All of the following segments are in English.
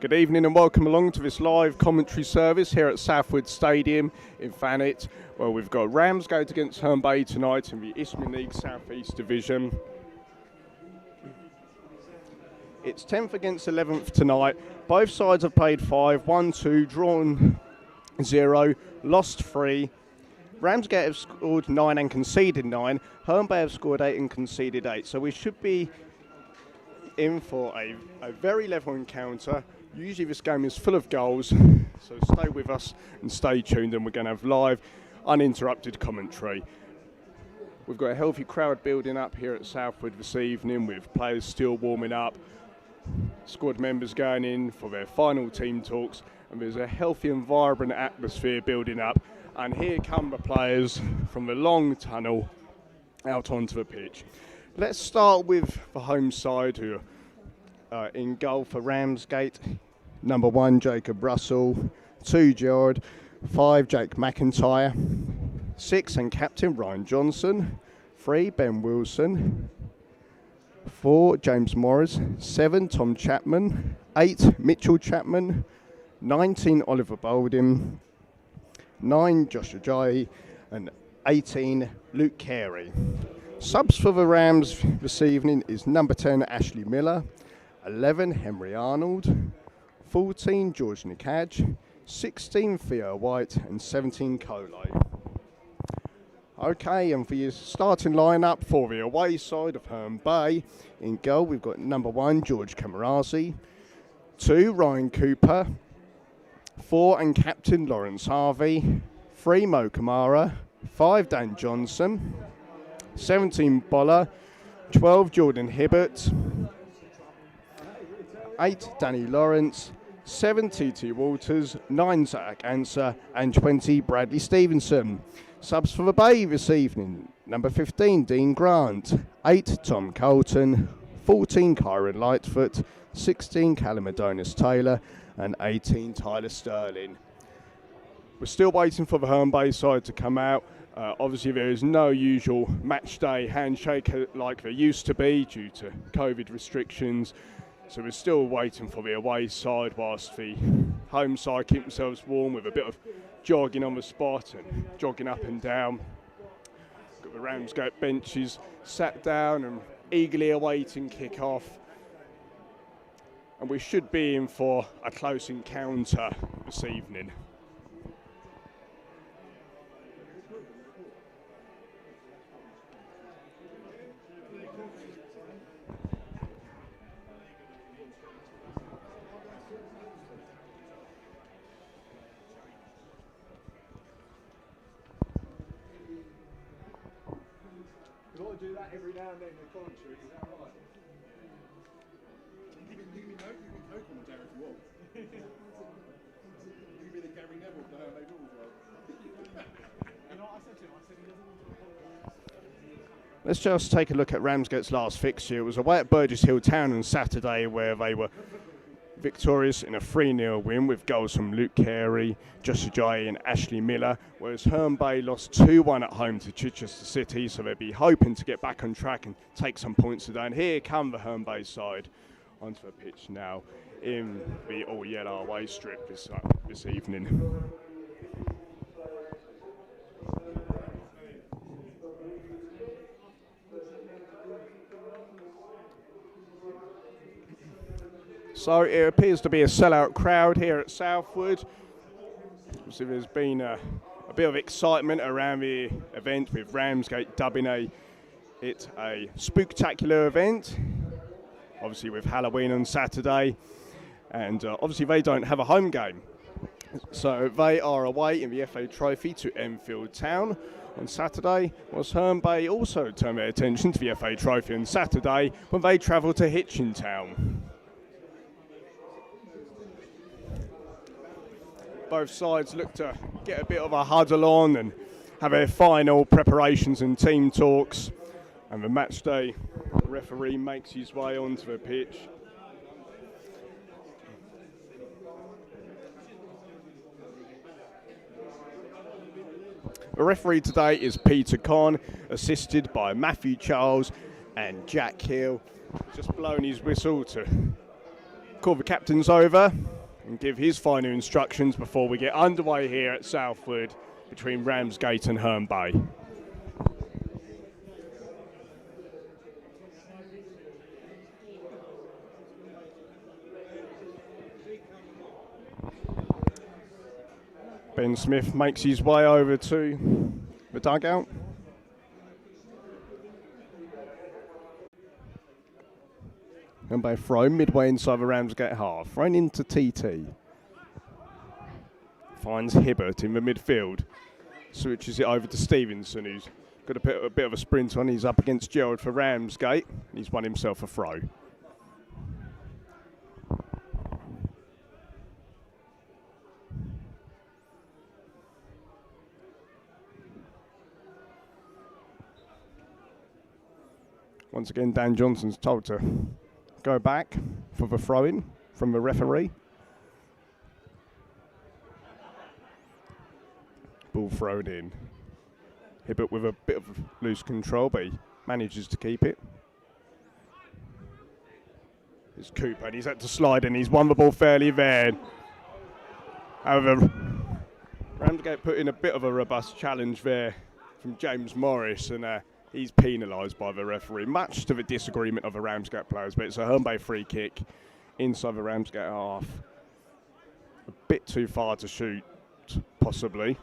Good evening and welcome along to this live commentary service here at Southwood Stadium in Thanet, where we've got Ramsgate against Herne Bay tonight in the Isthmian League South East Division. It's 10th against 11th tonight. Both sides have played 5, 1-2, drawn 0, lost 3. Ramsgate have scored 9 and conceded 9. Herne Bay have scored 8 and conceded 8. So we should be in for a very level encounter. Usually this game is full of goals, so stay with us and stay tuned, and we're going to have live, uninterrupted commentary. We've got a healthy crowd building up here at Southwood this evening, with players still warming up, squad members going in for their final team talks, and there's a healthy and vibrant atmosphere building up. And here come the players from the long tunnel out onto the pitch. Let's start with the home side, who are in goal for Ramsgate. Number 1, Jacob Russell. 2, Gerard. 5, Jake McIntyre. 6, and captain Ryan Johnson. 3, Ben Wilson. 4, James Morris. 7, Tom Chapman. 8, Mitchell Chapman. 19, Oliver Baldwin. 9, Josh Ajayi. And 18, Luke Carey. Subs for the Rams this evening is number 10, Ashley Miller. 11, Henry Arnold. 14, George Nikaj. 16, Theo White. And 17, Coley. Okay, and for your starting lineup for the away side of Herne Bay, in goal we've got number 1, George Camarazi. 2, Ryan Cooper. 4, and captain Lawrence Harvey. 3, Mo Kamara. 5, Dan Johnson. 17, Boller. 12, Jordan Hibbert. 8, Danny Lawrence. 7, TT Walters. 9, Zach Answer. And 20, Bradley Stevenson. Subs for the Bay this evening: number 15, Dean Grant. 8, Tom Colton. 14, Kyron Lightfoot. 16, Callum Adonis Taylor. And 18, Tyler Sterling. We're still waiting for the Herne Bay side to come out. Obviously there is no usual match day handshake like there used to be due to COVID restrictions. So we're still waiting for the away side, whilst the home side keep themselves warm with a bit of jogging on the spot and jogging up and down. Got the Ramsgate benches sat down and eagerly awaiting kick-off. And we should be in for a close encounter this evening. Do that every now and then in the commentary, is that right? You can co-commentary if you want. You can be the Gary Neville of the Herne Bay Bulls, right? You know what I said to him? I said he doesn't want to. Let's just take a look at Ramsgate's last fixture. It was away at Burgess Hill Town on Saturday, where they were victorious in a 3-0 win with goals from Luke Carey, Josh Ajayi and Ashley Miller, whereas Herne Bay lost 2-1 at home to Chichester City, so they'll be hoping to get back on track and take some points today. And here come the Herne Bay side onto the pitch now in the all-yellow away strip this evening. So it appears to be a sellout crowd here at Southwood. So there's been a bit of excitement around the event, with Ramsgate dubbing it a spooktacular event. Obviously with Halloween on Saturday, and obviously they don't have a home game. So they are away in the FA Trophy to Enfield Town on Saturday, whilst Herne Bay also turn their attention to the FA Trophy on Saturday when they travel to Hitchin Town. Both sides look to get a bit of a huddle on and have their final preparations and team talks. And the match day referee makes his way onto the pitch. The referee today is Peter Conn, assisted by Matthew Charles and Jack Hill, just blowing his whistle to call the captains over and give his final instructions before we get underway here at Southwood between Ramsgate and Herne Bay. Ben Smith makes his way over to the dugout. And by throw midway inside the Ramsgate half, thrown into TT. Finds Hibbert in the midfield. Switches it over to Stevenson, who's got a bit of a sprint on. He's up against Gerald for Ramsgate. He's won himself a throw. Once again, Dan Johnson's told to go back for the throw-in from the referee. Ball thrown in. Hibbert with a bit of loose control, but he manages to keep it. It's Cooper, and he's had to slide, and he's won the ball fairly there. However, Ramsgate put in a bit of a robust challenge there from James Morris, and he's penalised by the referee, much to the disagreement of the Ramsgate players, but it's a Herne Bay free kick inside the Ramsgate half. A bit too far to shoot, possibly.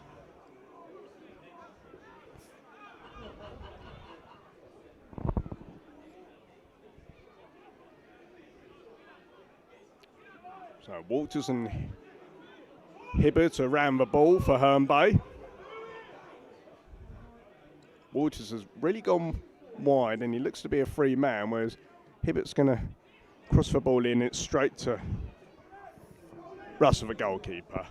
So Walters and Hibbert around the ball for Herne Bay. Walters has really gone wide and he looks to be a free man, whereas Hibbert's going to cross the ball in. It's straight to Russell, the goalkeeper.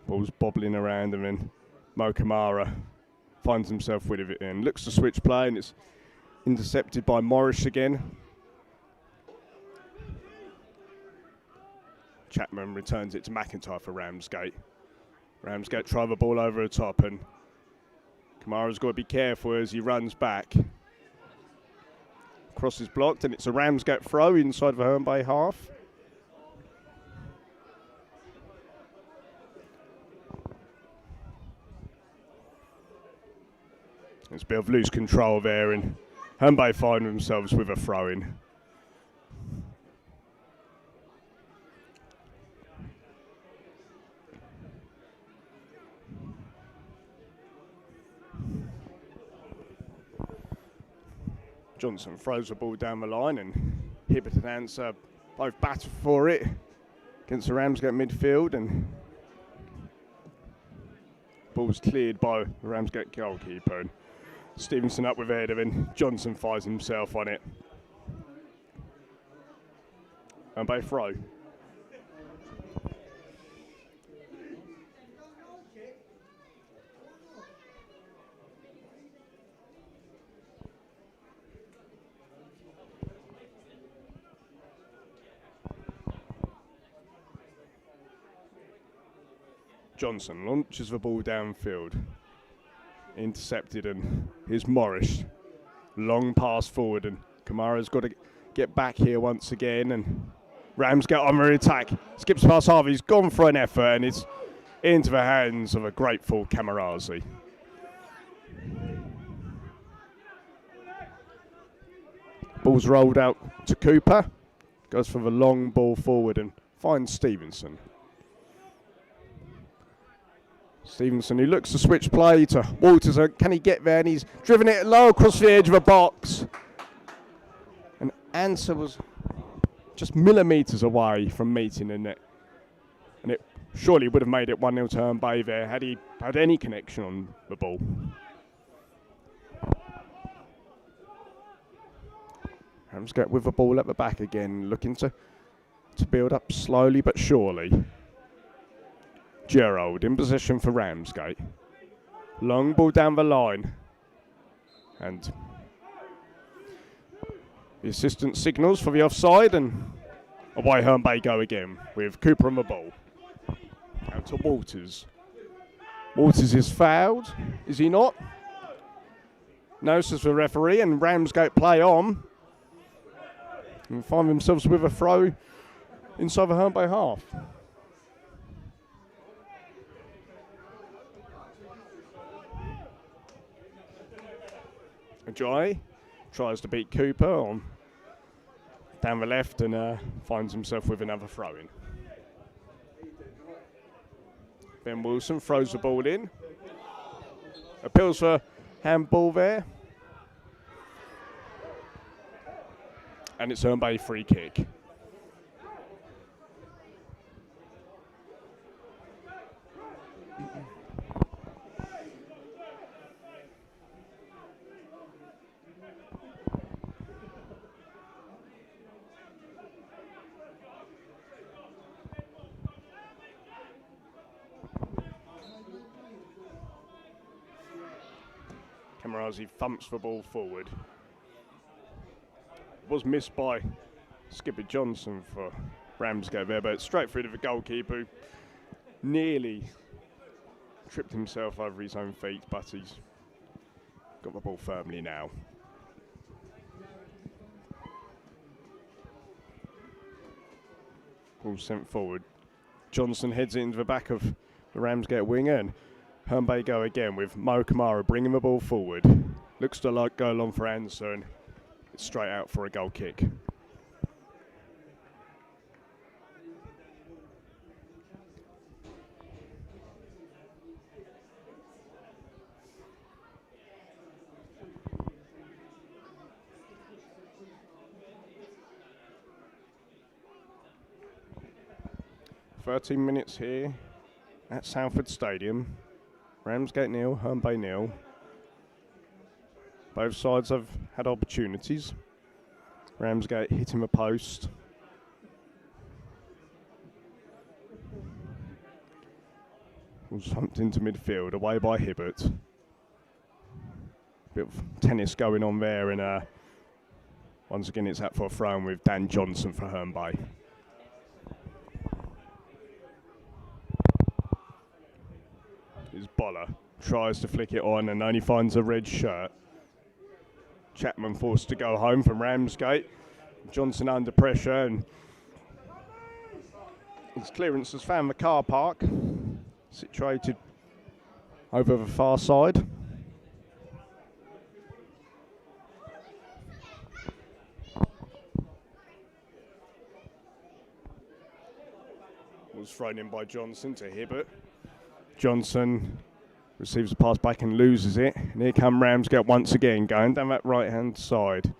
Ball's bobbling around and then Mo Kamara finds himself with it and looks to switch play, and it's intercepted by Morris again. Chapman returns it to McIntyre for Ramsgate. Ramsgate try the ball over the top, and Kamara's got to be careful as he runs back. Cross is blocked, and it's a Ramsgate throw inside the Herne Bay half. There's a bit of loose control there, and Herne Bay find themselves with a throw-in. Johnson throws the ball down the line, and Hibbert and Answer both battle for it against the Ramsgate midfield, and ball's cleared by the Ramsgate goalkeeper. And Stevenson up with a header, and Johnson finds himself on it. And by throw. Johnson launches the ball downfield. Intercepted, and here's Morris. Long pass forward, and Kamara's got to get back here once again, and Ramsgate on the attack. Skips past Harvey, he's gone for an effort, and it's into the hands of a grateful Camarazi. Ball's rolled out to Cooper. Goes for the long ball forward and finds Stevenson. Stevenson, who looks to switch play to Walters. Can he get there? And he's driven it low across the edge of the box. And Answer was just millimetres away from meeting the net. And it surely would have made it 1-0 to Herne Bay there had he had any connection on the ball. Ramsgate with the ball at the back again, looking to build up slowly but surely. Gerald in position for Ramsgate. Long ball down the line. And the assistant signals for the offside, and Away Herne Bay go again with Cooper on the ball. Out to Walters. Walters is fouled. Is he not? No, says the referee, and Ramsgate play on. And find themselves with a throw inside the Herne Bay half. Ajayi tries to beat Cooper on down the left and finds himself with another throw in. Ben Wilson throws the ball in. Appeals for handball there. And it's Herne Bay free kick. Camarazi thumps the ball forward. Was missed by Skipper Johnson for Ramsgate there, but straight through to the goalkeeper, who nearly tripped himself over his own feet, but he's got the ball firmly now. Ball sent forward. Johnson heads it into the back of the Ramsgate winger, and Herne Bay go again with Mo Kamara bringing the ball forward. Looks to like go along for answer, and it's straight out for a goal kick. "13 minutes here at Salford Stadium. Ramsgate 0, Herne Bay 0. Both sides have had opportunities. Ramsgate hitting the post. Was humped into midfield, away by Hibbert. Bit of tennis going on there, and once again it's out for a throw-in with Dan Johnson for Herne Bay. His Boller tries to flick it on and only finds a red shirt. Chapman forced to go home from Ramsgate. Johnson under pressure, and his clearance has found the car park, situated over the far side. Was thrown in by Johnson to Hibbert. Johnson receives the pass back and loses it. And here come Ramsgate once again, going down that right-hand side.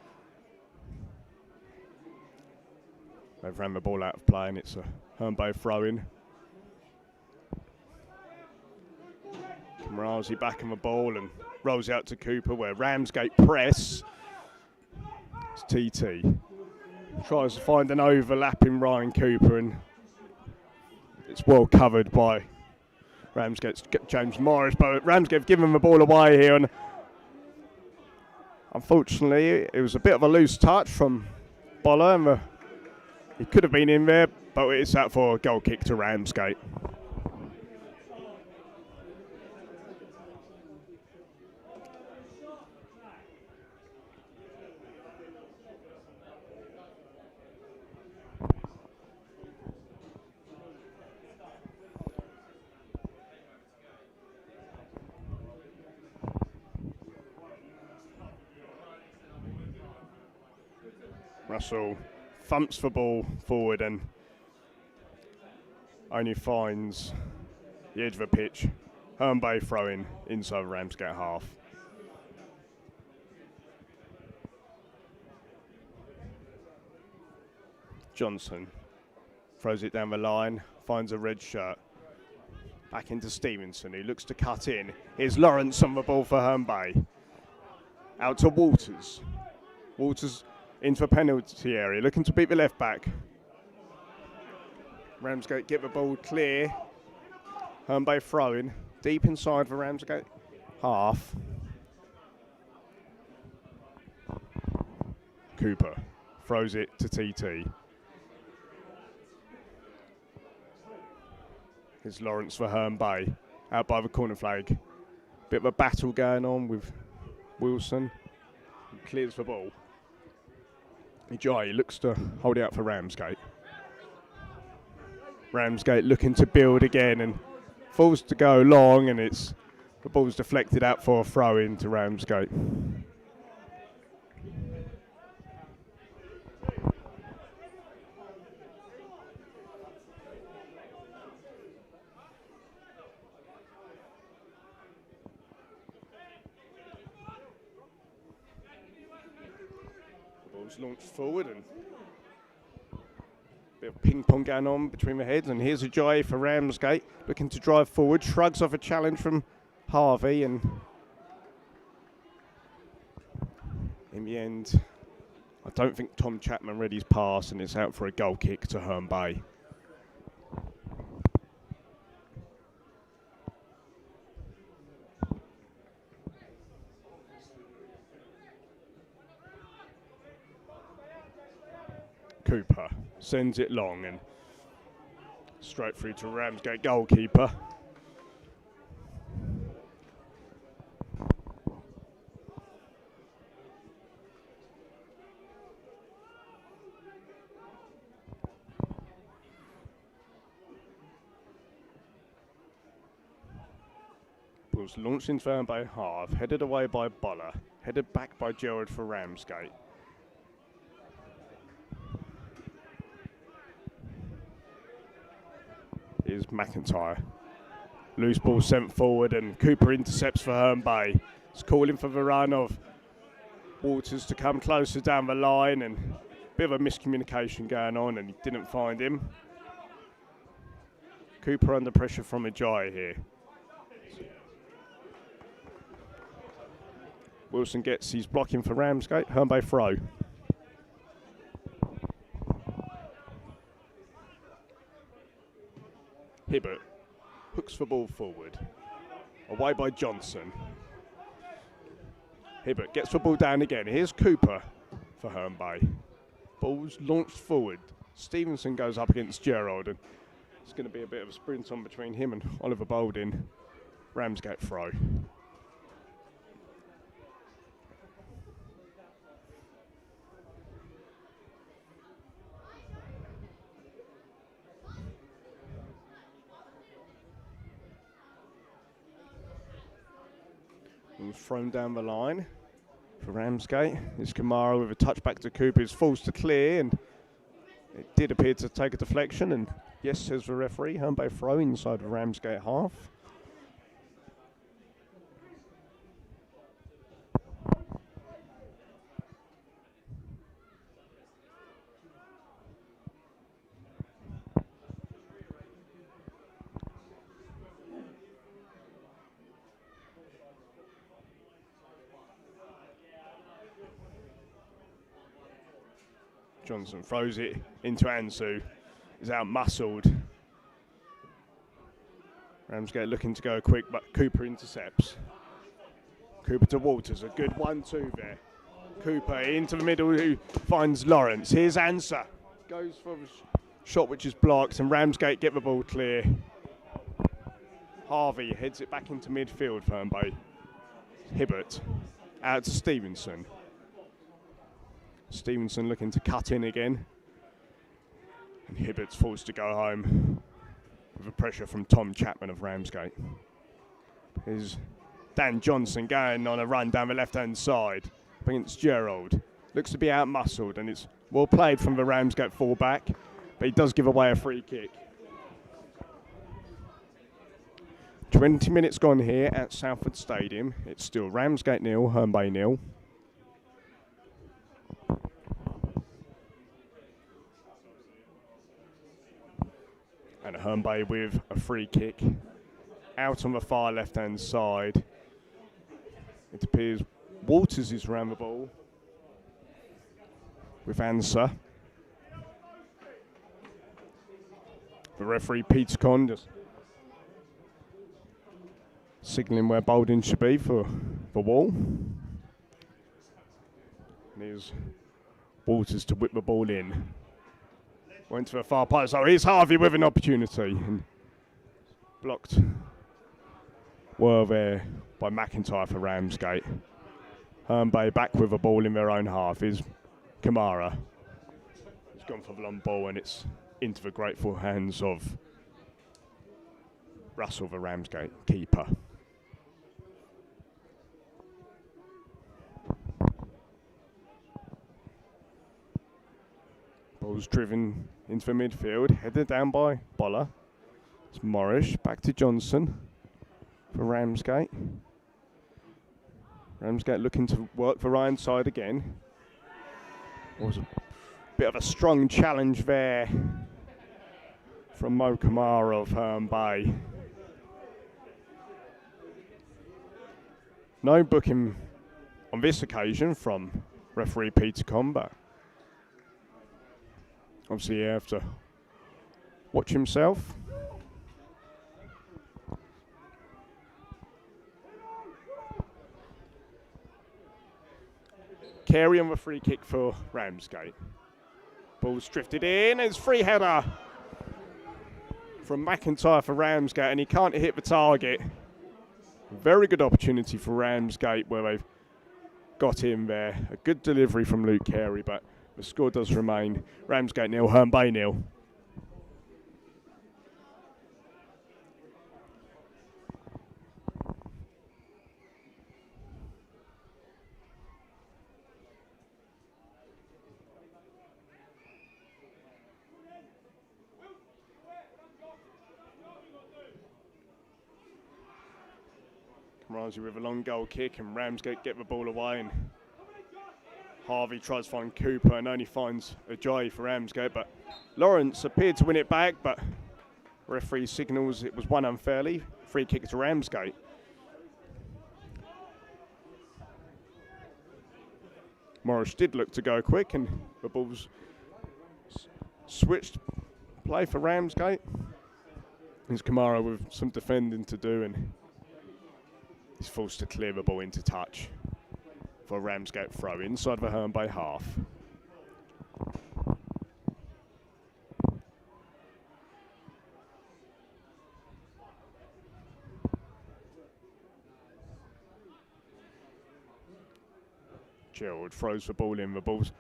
They've ran the ball out of play, and it's a Herne Bay throw-in. Camarazi back on the ball and rolls out to Cooper, where Ramsgate press. It's TT. Tries to find an overlapping Ryan Cooper, and it's well covered by Ramsgate's James Morris, but Ramsgate have given the ball away here, and unfortunately it was a bit of a loose touch from Boller, and he could have been in there, but it's out for a goal kick to Ramsgate. Russell thumps the ball forward and only finds the edge of the pitch. Herne Bay throwing inside Ramsgate half. Johnson throws it down the line, finds a red shirt. Back into Stevenson, who looks to cut in. Here's Lawrence on the ball for Herne Bay. Out to Walters. Walters into a penalty area, looking to beat the left back. Ramsgate get the ball clear. Herne Bay throwing deep inside the Ramsgate half. Cooper throws it to TT. Here's Lawrence for Herne Bay, out by the corner flag. Bit of a battle going on with Wilson. He clears the ball. Ajayi looks to hold it out for Ramsgate. Ramsgate looking to build again and falls to go long, and the ball's deflected out for a throw in to Ramsgate. The ball's launched forward and bit of ping pong going on between the heads, and here's Ajayi for Ramsgate, looking to drive forward, shrugs off a challenge from Harvey, and in the end, I don't think Tom Chapman read his pass, and it's out for a goal kick to Herne Bay. Cooper sends it long and straight through to Ramsgate goalkeeper. Ball's launched into Herne Bay half, headed away by Boller, headed back by Gerald for Ramsgate. Is McIntyre. Loose ball sent forward and Cooper intercepts for Herne Bay. It's calling for the run of Waters to come closer down the line, and a bit of a miscommunication going on, and he didn't find him. Cooper under pressure from Ajayi here. Wilson gets his blocking for Ramsgate. Herne Bay throw. Hibbert hooks the ball forward. Away by Johnson. Hibbert gets the ball down again. Here's Cooper for Herne Bay. Ball's launched forward. Stevenson goes up against Gerald, and it's going to be a bit of a sprint on between him and Oliver Boulding. Ramsgate throw. Thrown down the line for Ramsgate. It's Kamara with a touchback to Cooper. It's falls to clear, and it did appear to take a deflection. And yes, says the referee, Herne Bay throw inside the Ramsgate half. Johnson throws it into Ansu. He's out-muscled. Ramsgate looking to go quick, but Cooper intercepts. Cooper to Waters. A good 1-2 there. Cooper into the middle, who finds Lawrence. Here's Ansa. Goes for the shot, which is blocked, and Ramsgate get the ball clear. Harvey heads it back into midfield for Herne Bay. Hibbert out to Stevenson. Stevenson looking to cut in again. And Hibbert's forced to go home with the pressure from Tom Chapman of Ramsgate. Here's Dan Johnson going on a run down the left-hand side against Gerald. Looks to be out-muscled, and it's well played from the Ramsgate full-back, but he does give away a free kick. 20 minutes gone here at Salford Stadium. It's still Ramsgate 0, Herne Bay 0. And Herne Bay with a free kick out on the far left-hand side. It appears Waters is around the ball with Ansa. The referee, Peter Conn, just signalling where Boulding should be for the wall. And here's Waters to whip the ball in. Went to the far post. So here's Harvey with an opportunity. And blocked well there by McIntyre for Ramsgate. Herne Bay back with a ball in their own half is Kamara. He's gone for the long ball and it's into the grateful hands of Russell, the Ramsgate keeper. Ball's driven into the midfield, headed down by Boller. It's Morris, back to Johnson for Ramsgate. Ramsgate looking to work the right side again. It was a bit of a strong challenge there from Mo Kamara of Herne Bay. No booking on this occasion from referee Peter Comber. Obviously, you have to watch himself. Carey on the free kick for Ramsgate. Ball's drifted in. It's free header from McIntyre for Ramsgate, and he can't hit the target. Very good opportunity for Ramsgate where they've got him there. A good delivery from Luke Carey, but the score does remain Ramsgate 0, Herne Bay 0. Ramsey with a long goal kick and Ramsgate get the ball away, and Harvey tries to find Cooper and only finds Ajayi for Ramsgate, but Lawrence appeared to win it back, but referee signals it was won unfairly. Free kick to Ramsgate. Morris did look to go quick and the ball's switched play for Ramsgate. There's Kamara with some defending to do and he's forced to clear the ball into touch for a Ramsgate throw inside the Herne Bay half. Gerald throws the ball in, the ball's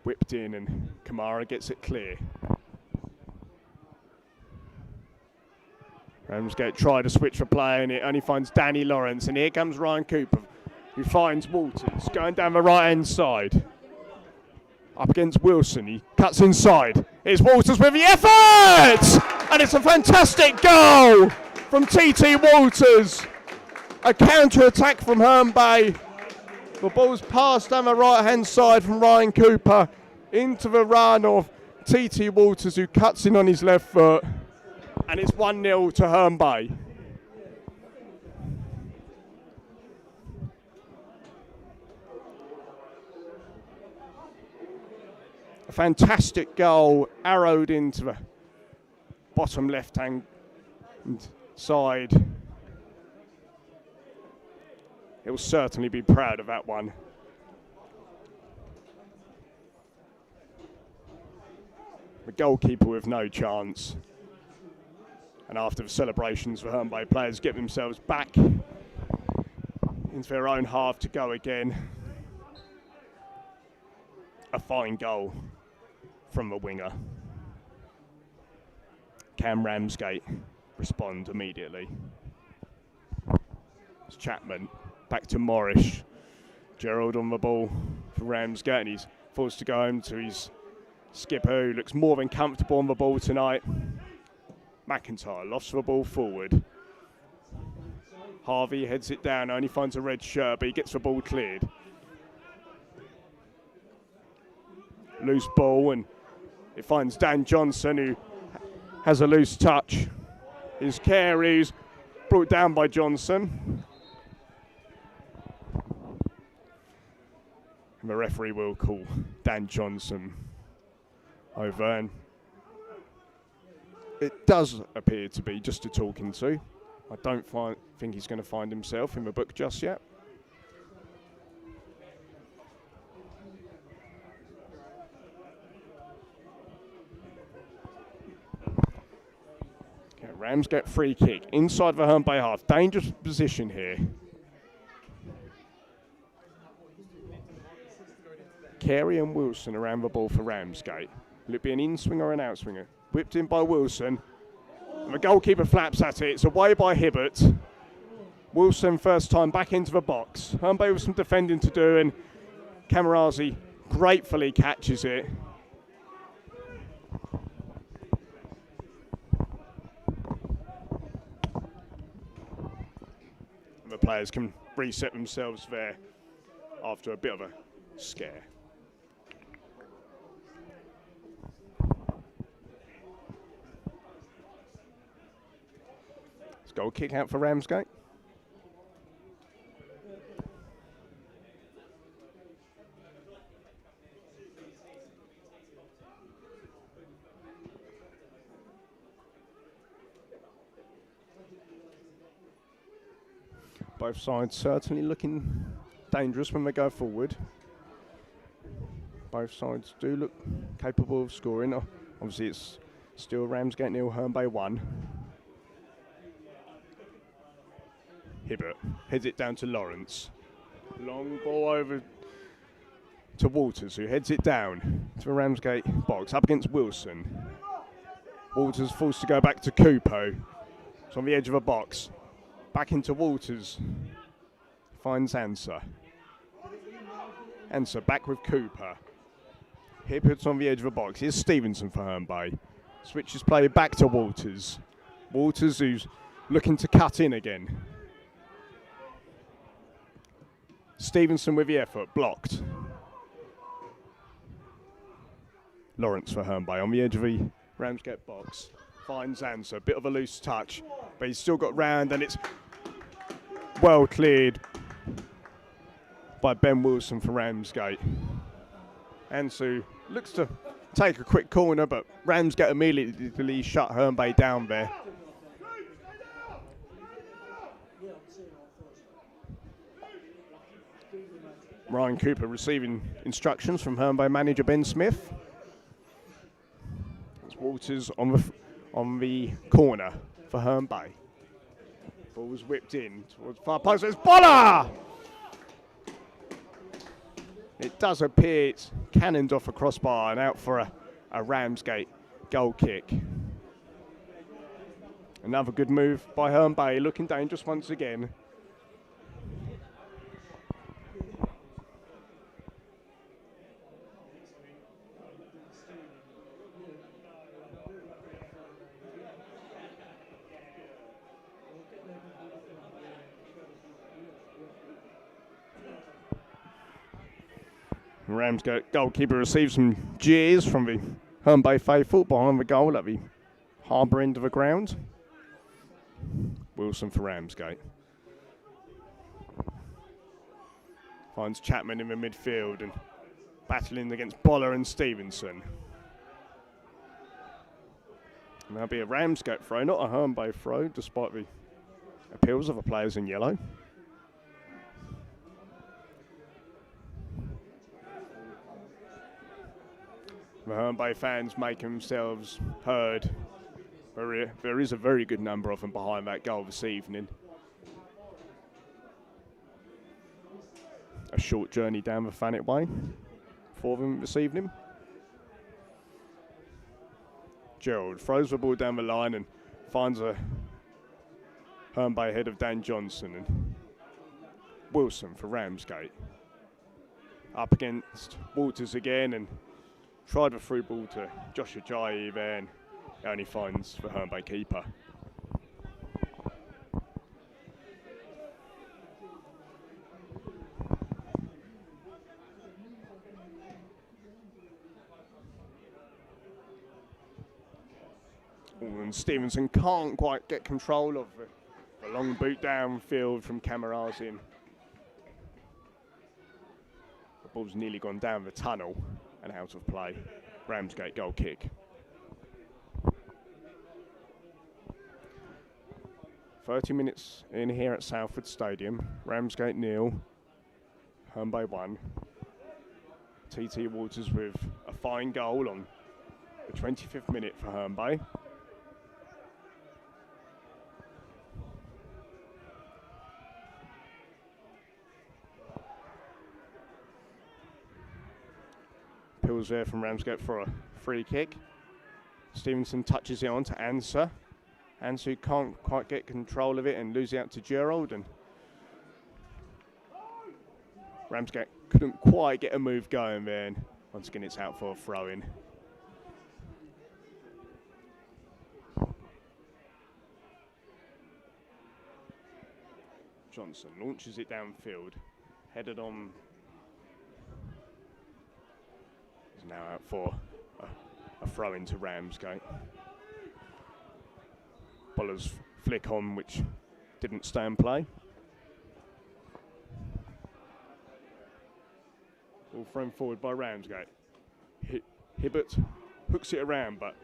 whipped in and Kamara gets it clear. Ramsgate tried to switch for play and it only finds Danny Lawrence, and here comes Ryan Cooper who finds Walters going down the right hand side. Up against Wilson, he cuts inside. Here's Walters with the effort! And it's a fantastic goal from TT Walters. A counter-attack from Herne Bay. The ball's passed down the right hand side from Ryan Cooper into the run of TT Walters, who cuts in on his left foot. And it's 1-0 to Herne Bay. A fantastic goal, arrowed into the bottom left-hand side. He'll certainly be proud of that one. The goalkeeper with no chance. And after the celebrations, the Herne Bay players get themselves back into their own half to go again. A fine goal from the winger. Can Ramsgate respond immediately? It's Chapman, back to Morris. Gerald on the ball for Ramsgate, and he's forced to go home to his skipper, who looks more than comfortable on the ball tonight. McIntyre lofts the ball forward. Harvey heads it down, only finds a red shirt, but he gets the ball cleared. Loose ball, and it finds Dan Johnson, who has a loose touch. His Carey's brought down by Johnson. And the referee will call Dan Johnson over, and it does appear to be just a talking to. I don't think he's going to find himself in the book just yet. Ramsgate free kick inside the Herne Bay half. Dangerous position here. Carey and Wilson around the ball for Ramsgate. Will it be an in-swinger or an out-swinger? Whipped in by Wilson. And the goalkeeper flaps at it. It's away by Hibbert. Wilson first time back into the box. Herne Bay with some defending to do, and Camarazi gratefully catches it. And the players can reset themselves there after a bit of a scare. Goal kick out for Ramsgate. Both sides certainly looking dangerous when they go forward. Both sides do look capable of scoring. Obviously it's still Ramsgate 0, Herne Bay 1. Hibbert heads it down to Lawrence. Long ball over to Walters, who heads it down to the Ramsgate box, up against Wilson. Walters forced to go back to Kupo. It's on the edge of a box. Back into Walters. Finds Answer. Answer back with Cooper. Hibbert's on the edge of a box. Here's Stevenson for Herne Bay. Switches play back to Walters. Walters, who's looking to cut in again. Stevenson with the effort, blocked. Lawrence for Herne Bay on the edge of the Ramsgate box. Finds Answer, bit of a loose touch, but he's still got round, and it's well cleared by Ben Wilson for Ramsgate. Ansu looks to take a quick corner, but Ramsgate immediately shut Herne Bay down there. Ryan Cooper receiving instructions from Herne Bay manager Ben Smith. It's Walters on the corner for Herne Bay. Ball was whipped in towards far post. It's Boller! It does appear it's cannoned off a crossbar and out for a Ramsgate goal kick. Another good move by Herne Bay, looking dangerous once again. Ramsgate goalkeeper receives some jeers from the Herne Bay faithful behind the goal at the harbour end of the ground. Wilson for Ramsgate. Finds Chapman in the midfield and battling against Boller and Stevenson. And that'll be a Ramsgate throw, not a Herne Bay throw, despite the appeals of the players in yellow. The Herne Bay fans make themselves heard. There is a very good number of them behind that goal this evening. A short journey down the Thanet Way for them this evening. Gerald throws the ball down the line and finds a Herne Bay head of Dan Johnson, and Wilson for Ramsgate. Up against Walters again, and tried a through ball to Josh Ajayi there, and only finds the Herne Bay keeper. And Stevenson can't quite get control of the long boot downfield from Camarazi. The ball's nearly gone down the tunnel and out of play. Ramsgate goal kick. 30 minutes in here at Salford Stadium. Ramsgate 0, Herne Bay 1. TT Walters with a fine goal on the 25th minute for Herne Bay. appeals there from Ramsgate for a free kick. Stevenson touches it on to Ansa. Ansa can't quite get control of it and lose it out to Gerald, and Ramsgate couldn't quite get a move going there, and once again it's out for a throw-in. Johnson launches it downfield, headed on. Is now out for a throw into Ramsgate. Boller's flick on, which didn't stay in play. All thrown forward by Ramsgate. Hibbert hooks it around, but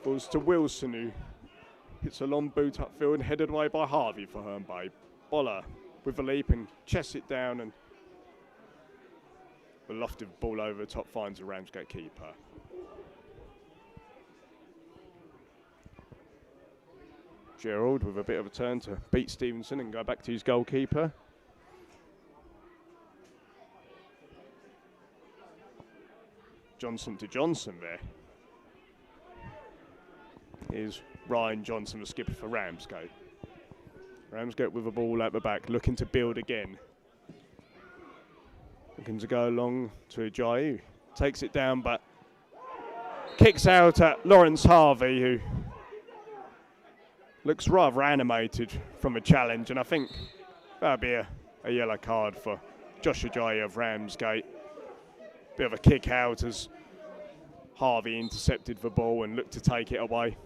falls to Wilson, who hits a long boot upfield and headed away by Harvey for Herne Bay. Boller with a leap and chests it down, and the lofted ball over the top finds a Ramsgate keeper. Gerald with a bit of a turn to beat Stevenson and go back to his goalkeeper. Johnson to Johnson there. Here's Ryan Johnson, the skipper for Ramsgate. Ramsgate with a ball at the back, looking to build again. Looking to go along to Ajayi, who takes it down but kicks out at Lawrence Harvey, who looks rather animated from a challenge, and I think that'll be a yellow card for Josh Ajayi of Ramsgate. Bit of a kick out as Harvey intercepted the ball and looked to take it away.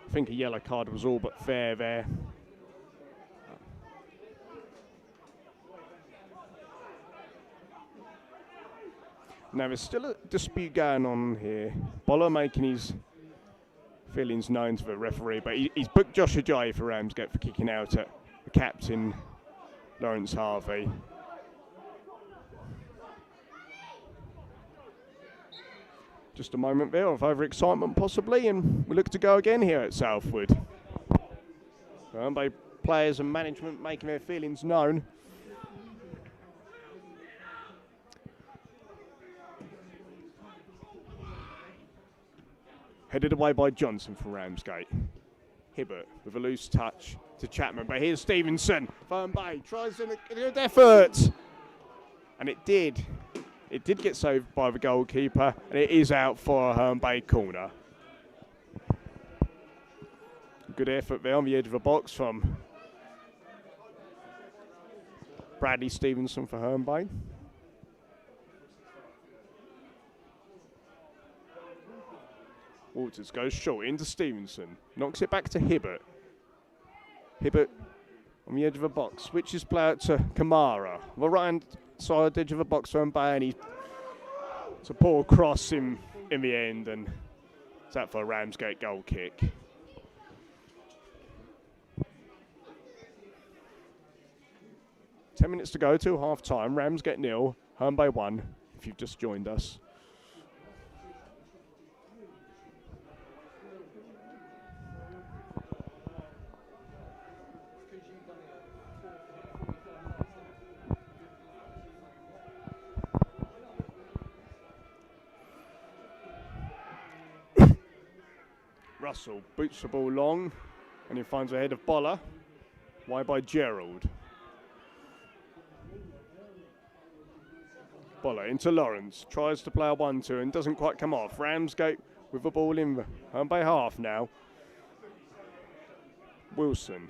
I think a yellow card was all but fair there. Now there's still a dispute going on here. Boller making his feelings known to the referee, but he's booked Josh Ajayi for Ramsgate for kicking out at the captain, Lawrence Harvey. Just a moment there of overexcitement possibly, and we look to go again here at Southwood. Herne Bay players and management making their feelings known. Headed away by Johnson from Ramsgate. Hibbert with a loose touch to Chapman, but here's Stevenson. Herne Bay tries a good effort, and it did. It did get saved by the goalkeeper, and it is out for a Herne Bay corner. Good effort there on the edge of the box from Bradley Stevenson for Herne Bay. Walters goes short into Stevenson, knocks it back to Hibbert. Hibbert on the edge of the box, switches play out to Kamara. The right hand side edge of the box for Herne Bay, and it's a poor cross in the end, and it's out for a Ramsgate goal kick. Ten minutes to go till half time. Ramsgate 0, Herne Bay 1, if you've just joined us. Russell boots the ball long, and he finds a head of Boller, wide by Gerald. Boller into Lawrence, tries to play a 1-2 and doesn't quite come off. Ramsgate with the ball in the Herne Bay half now. Wilson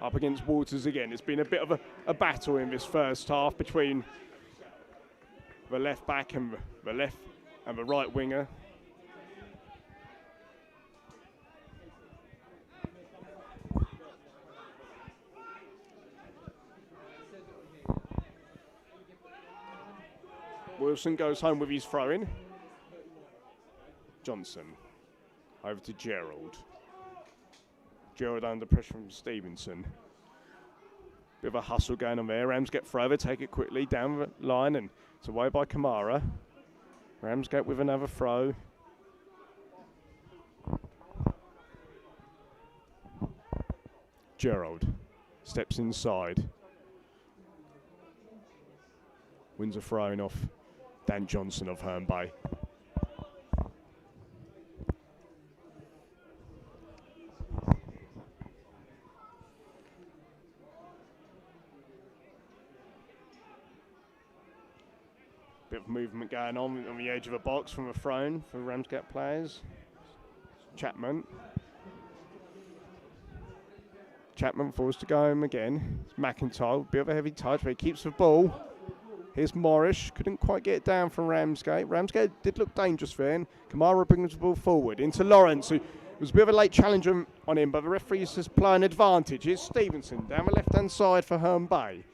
up against Walters again. It's been a bit of a battle in this first half between the left back and the right winger. Wilson goes home with his throw-in. Johnson over to Gerald. Gerald under pressure from Stevenson. Bit of a hustle going on there. Ramsgate throw, take it quickly down the line, and it's away by Kamara. Ramsgate with another throw. Gerald steps inside. Wins a throw-in off Dan Johnson of Herne Bay. Bit of movement going on the edge of a box from a throw-in for Ramsgate players. Chapman forced to go home again. It's McIntyre, bit of a heavy touch, but he keeps the ball. Here's Morris, couldn't quite get it down from Ramsgate. Ramsgate did look dangerous there, and Kamara brings the ball forward into Lawrence, who was a bit of a late challenge on him, but the referee says play an advantage. Here's Stevenson down the left-hand side for Herne Bay.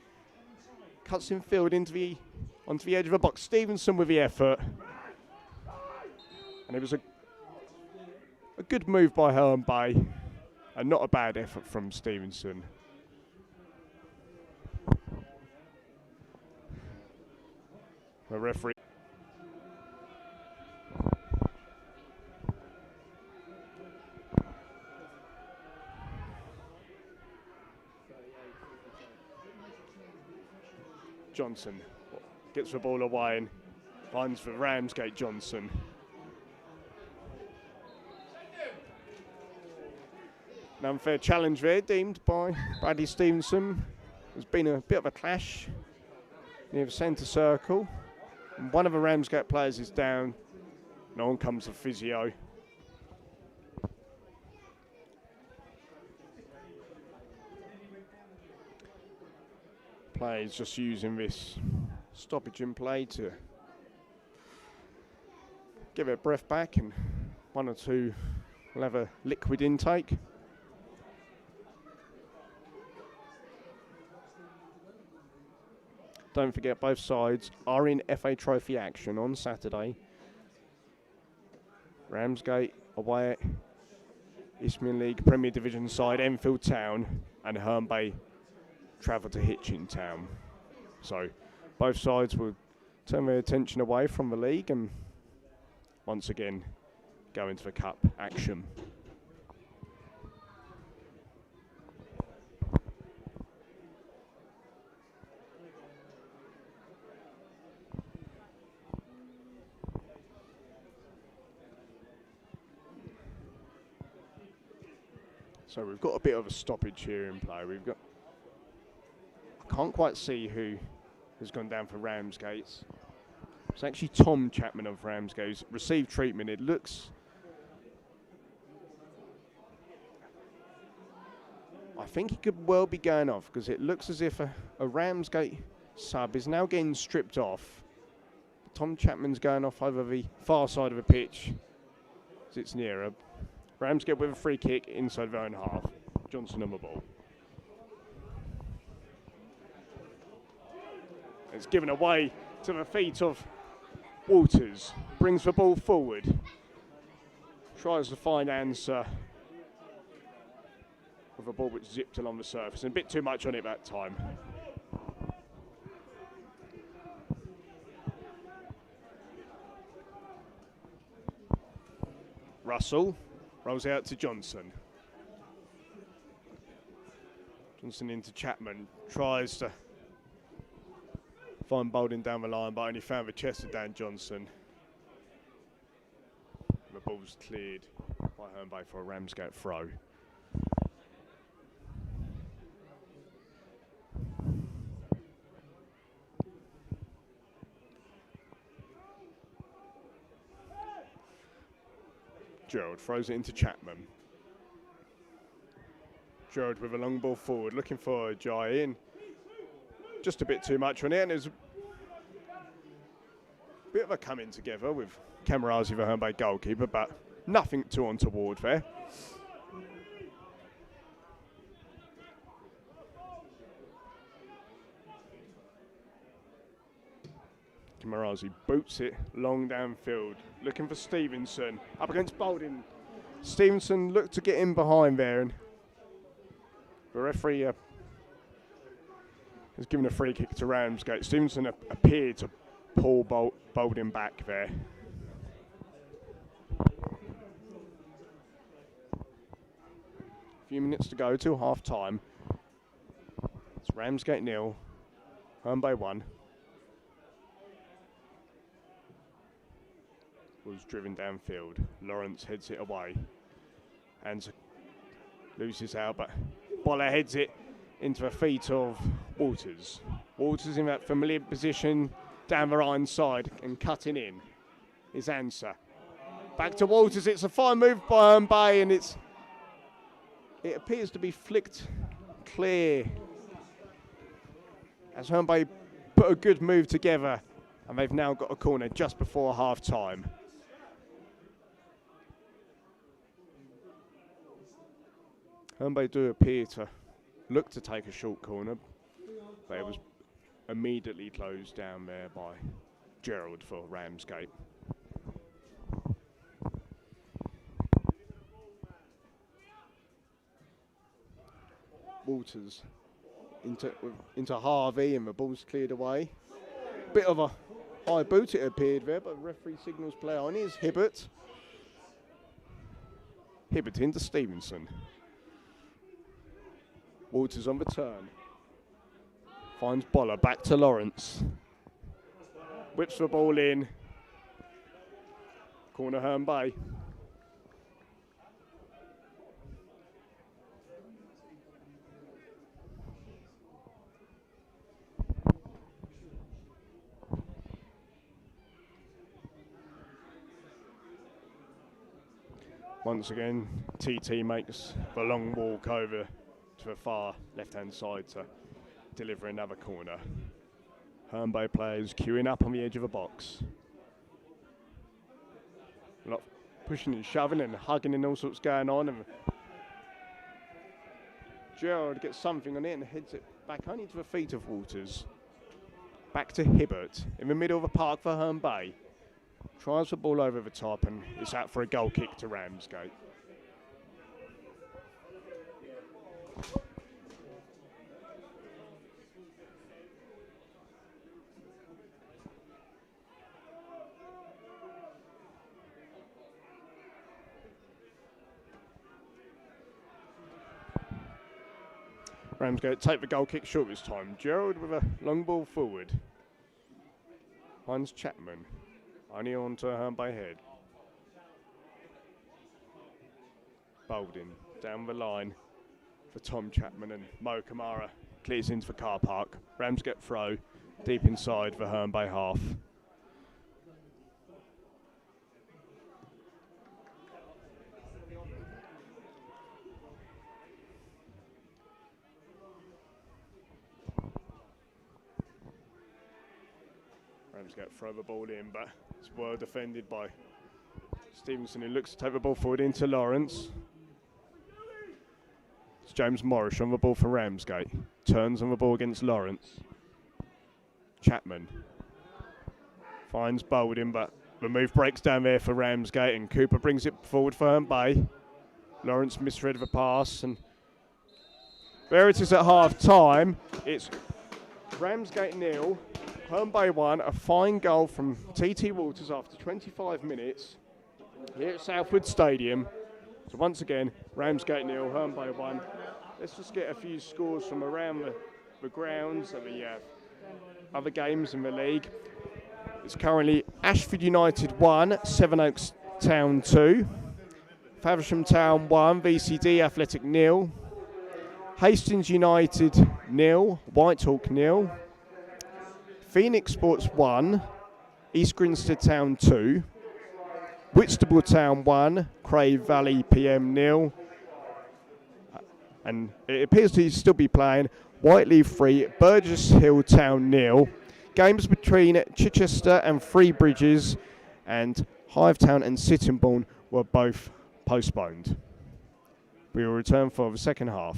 Cuts in field onto the edge of the box. Stevenson with the effort. And it was a good move by Herne Bay, and not a bad effort from Stevenson. The referee. Johnson gets the ball away and finds for Ramsgate Johnson. An unfair challenge there, deemed by Bradley Stevenson. There's been a bit of a clash near the centre circle. And one of the Ramsgate players is down. No one comes to physio. Players just using this stoppage in play to give it breath back, and one or two will have a liquid intake. Don't forget, both sides are in FA Trophy action on Saturday. Ramsgate away at Isthmian League Premier Division side Enfield Town, and Herne Bay travel to Hitchin Town. So both sides will turn their attention away from the league and once again go into the cup action. So we've got a bit of a stoppage here in play. I can't quite see who has gone down for Ramsgate. It's actually Tom Chapman of Ramsgate who's received treatment. It looks, I think he could well be going off, because it looks as if a Ramsgate sub is now getting stripped off. Tom Chapman's going off over the far side of the pitch as it's nearer. Ramsgate with a free kick inside their own half. Johnson on the ball. It's given away to the feet of Walters. Brings the ball forward. Tries to find answer with a ball which zipped along the surface. And a bit too much on it that time. Russell rolls out to Johnson. Johnson into Chapman. Tries to find Boulding down the line, but only found the chest of Dan Johnson. The ball's cleared by Herne Bay for a Ramsgate throw. Gerald throws it into Chapman. Gerald with a long ball forward, looking for Jai in. Just a bit too much on it, and there's a bit of a coming together with Camarazi, the Herne Bay goalkeeper, but nothing too untoward there. Camarazi boots it long downfield, looking for Stevenson, up against Boulding. Stevenson looked to get in behind there, and the referee has given a free kick to Ramsgate. Stevenson appeared to pull Boulding back there. few minutes to go till half time. It's Ramsgate 0, Herne Bay 1. Was driven downfield. Lawrence heads it away. And loses out, but Boller heads it into the feet of Walters. Walters in that familiar position down the right side and cutting in. His answer. Back to Walters. It's a fine move by Herne Bay, and it appears to be flicked clear as Herne Bay put a good move together, and they've now got a corner just before half time. Herne Bay do appear to look to take a short corner, but it was immediately closed down there by Gerald for Ramsgate. Walters into Harvey, and the ball's cleared away. Bit of a high boot it appeared there, but the referee signals play on. Here's Hibbert. Hibbert into Stevenson. Walters on the turn. Finds Boller, back to Lawrence. Whips the ball in. Corner Herne Bay. Once again, TT makes the long walk over to the far left-hand side to deliver another corner. Herne Bay players queuing up on the edge of the box. A lot of pushing and shoving and hugging and all sorts going on. And Gerald gets something on it and heads it back only to the feet of Walters. Back to Hibbert in the middle of the park for Herne Bay. Tries the ball over the top, and it's out for a goal kick to Ramsgate. Ramsgate take the goal kick short this time. Gerald with a long ball forward. Finds Chapman. Only on to Herne Bay head. Bolden down the line for Tom Chapman, and Mo Kamara clears into the car park. Ramsgate throw deep inside the Herne Bay half. Ramsgate throw the ball in, but it's well defended by Stevenson, who looks to take the ball forward into Lawrence. It's James Morris on the ball for Ramsgate. Turns on the ball against Lawrence. Chapman finds Bolden, but the move breaks down there for Ramsgate, and Cooper brings it forward for Herne Bay. Lawrence misread the pass, and there it is at half time. It's Ramsgate 0, Herne Bay 1. A fine goal from TT Walters after 25 minutes here at Southwood Stadium. So once again, Ramsgate 0, Herne Bay 1. Let's just get a few scores from around the grounds and the other games in the league. It's currently Ashford United 1, Sevenoaks Town 2. Faversham Town 1, VCD Athletic 0. Hastings United 0, Whitehawk 0. Phoenix Sports 1, East Grinstead Town 2. Whitstable Town 1, Crave Valley PM 0. And it appears to still be playing Whiteleaf 3, Burgess Hill Town 0. Games between Chichester and Three Bridges and Hivetown and Sittingbourne were both postponed. We will return for the second half.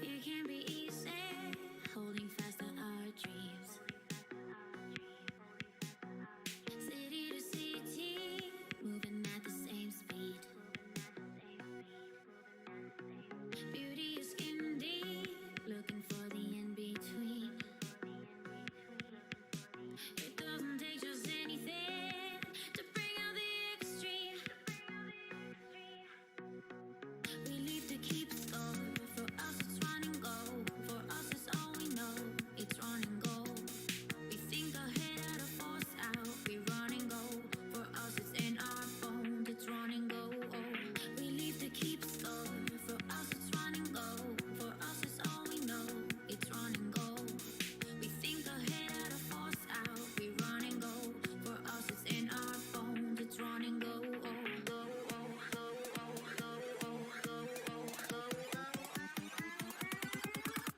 It can be easy holding fast to our dreams. City to city, moving at the same speed. Beauty is skin deep, looking for the in between. It doesn't take just anything to bring out the extreme. We live to keep score. For us it's run and go. For us it's all we know. It's run and go. We think ahead out of force out. We run and go. For us it's in our bones. It's run and go. Oh, we live to keep score. For us it's run and go. For us it's all we know. It's run and go. We think ahead out of force out. We run and go. For us it's in our bones. It's run and go.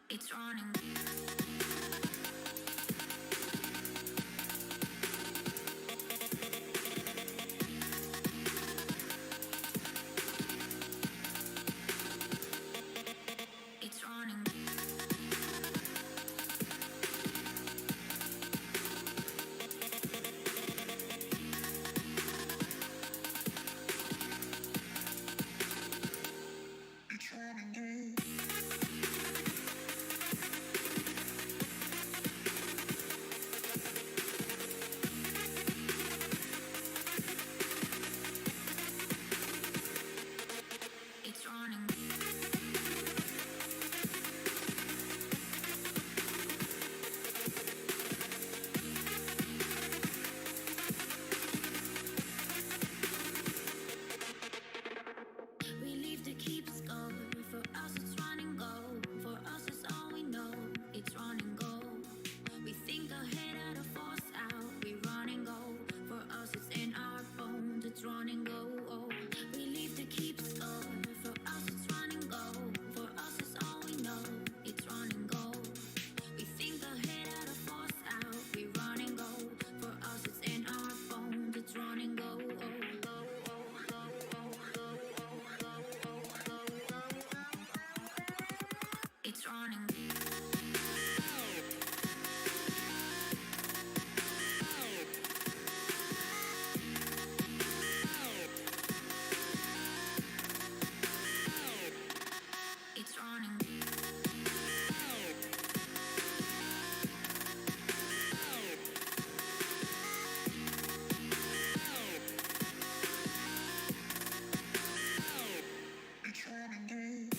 It's running. It's running. It's running. It's running. We live to keep score. For us it's run and go. For us it's all we know. It's run and go. We think ahead out of force out. We run and go. For us it's in our bones. It's run and go. Oh, we live to keep score. For us it's run and go. For us it's all we know. It's run and go. We think ahead out of force out. We run and go. For us it's in our bones. It's run and go. It's running. It's running. It's running.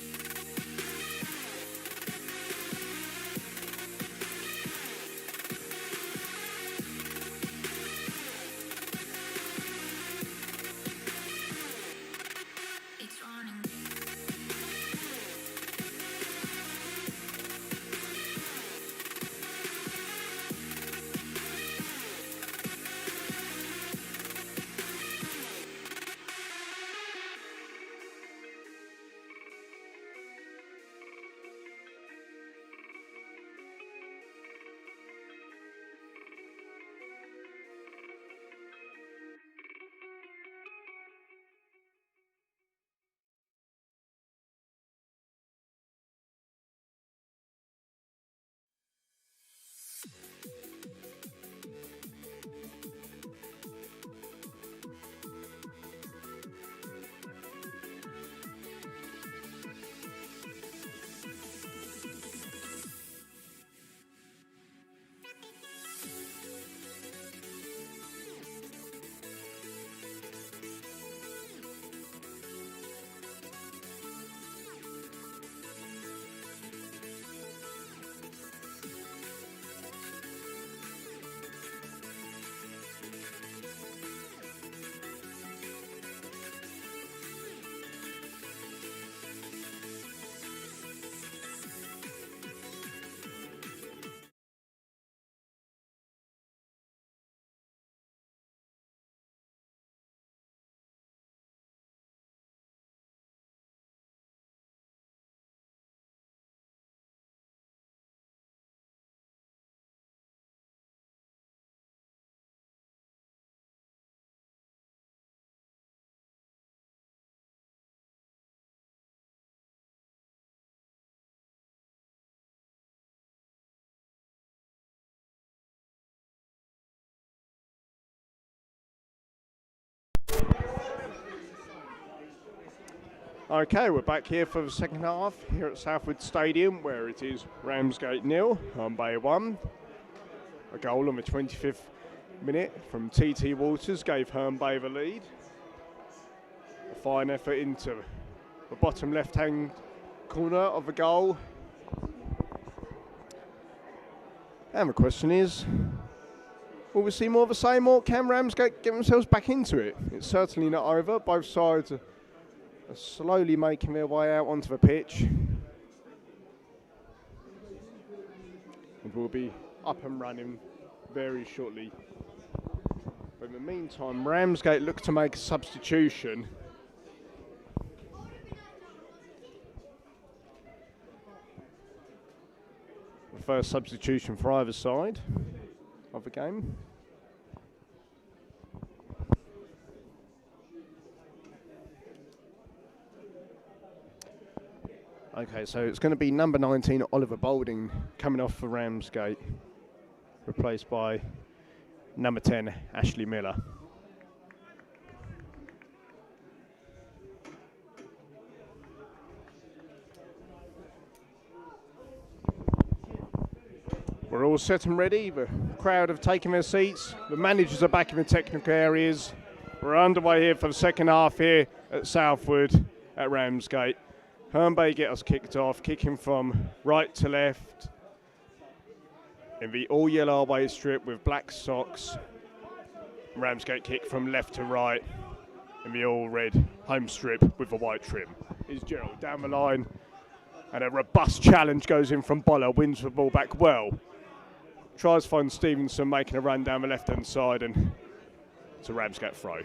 Okay, we're back here for the second half here at Southwood Stadium, where it is Ramsgate 0, Herne Bay 1. A goal on the 25th minute from TT Waters gave Herne Bay the lead. A fine effort into the bottom left-hand corner of the goal. And the question is, will we see more of the same, or can Ramsgate get themselves back into it? It's certainly not over. Both sides are slowly making their way out onto the pitch. And we'll be up and running very shortly. But in the meantime, Ramsgate look to make a substitution. The first substitution for either side of the game. Okay, so it's going to be number 19, Oliver Boulding, coming off for Ramsgate, replaced by number 10, Ashley Miller. We're all set and ready. The crowd have taken their seats. The managers are back in the technical areas. We're underway here for the second half here at Southwood at Ramsgate. Herne Bay get us kicked off, kicking from right to left in the all-yellow away strip with black socks. Ramsgate kick from left to right in the all-red home strip with the white trim. Is Gerald down the line, and a robust challenge goes in from Boller, wins the ball back well. Tries to find Stevenson making a run down the left-hand side, and it's a Ramsgate throw.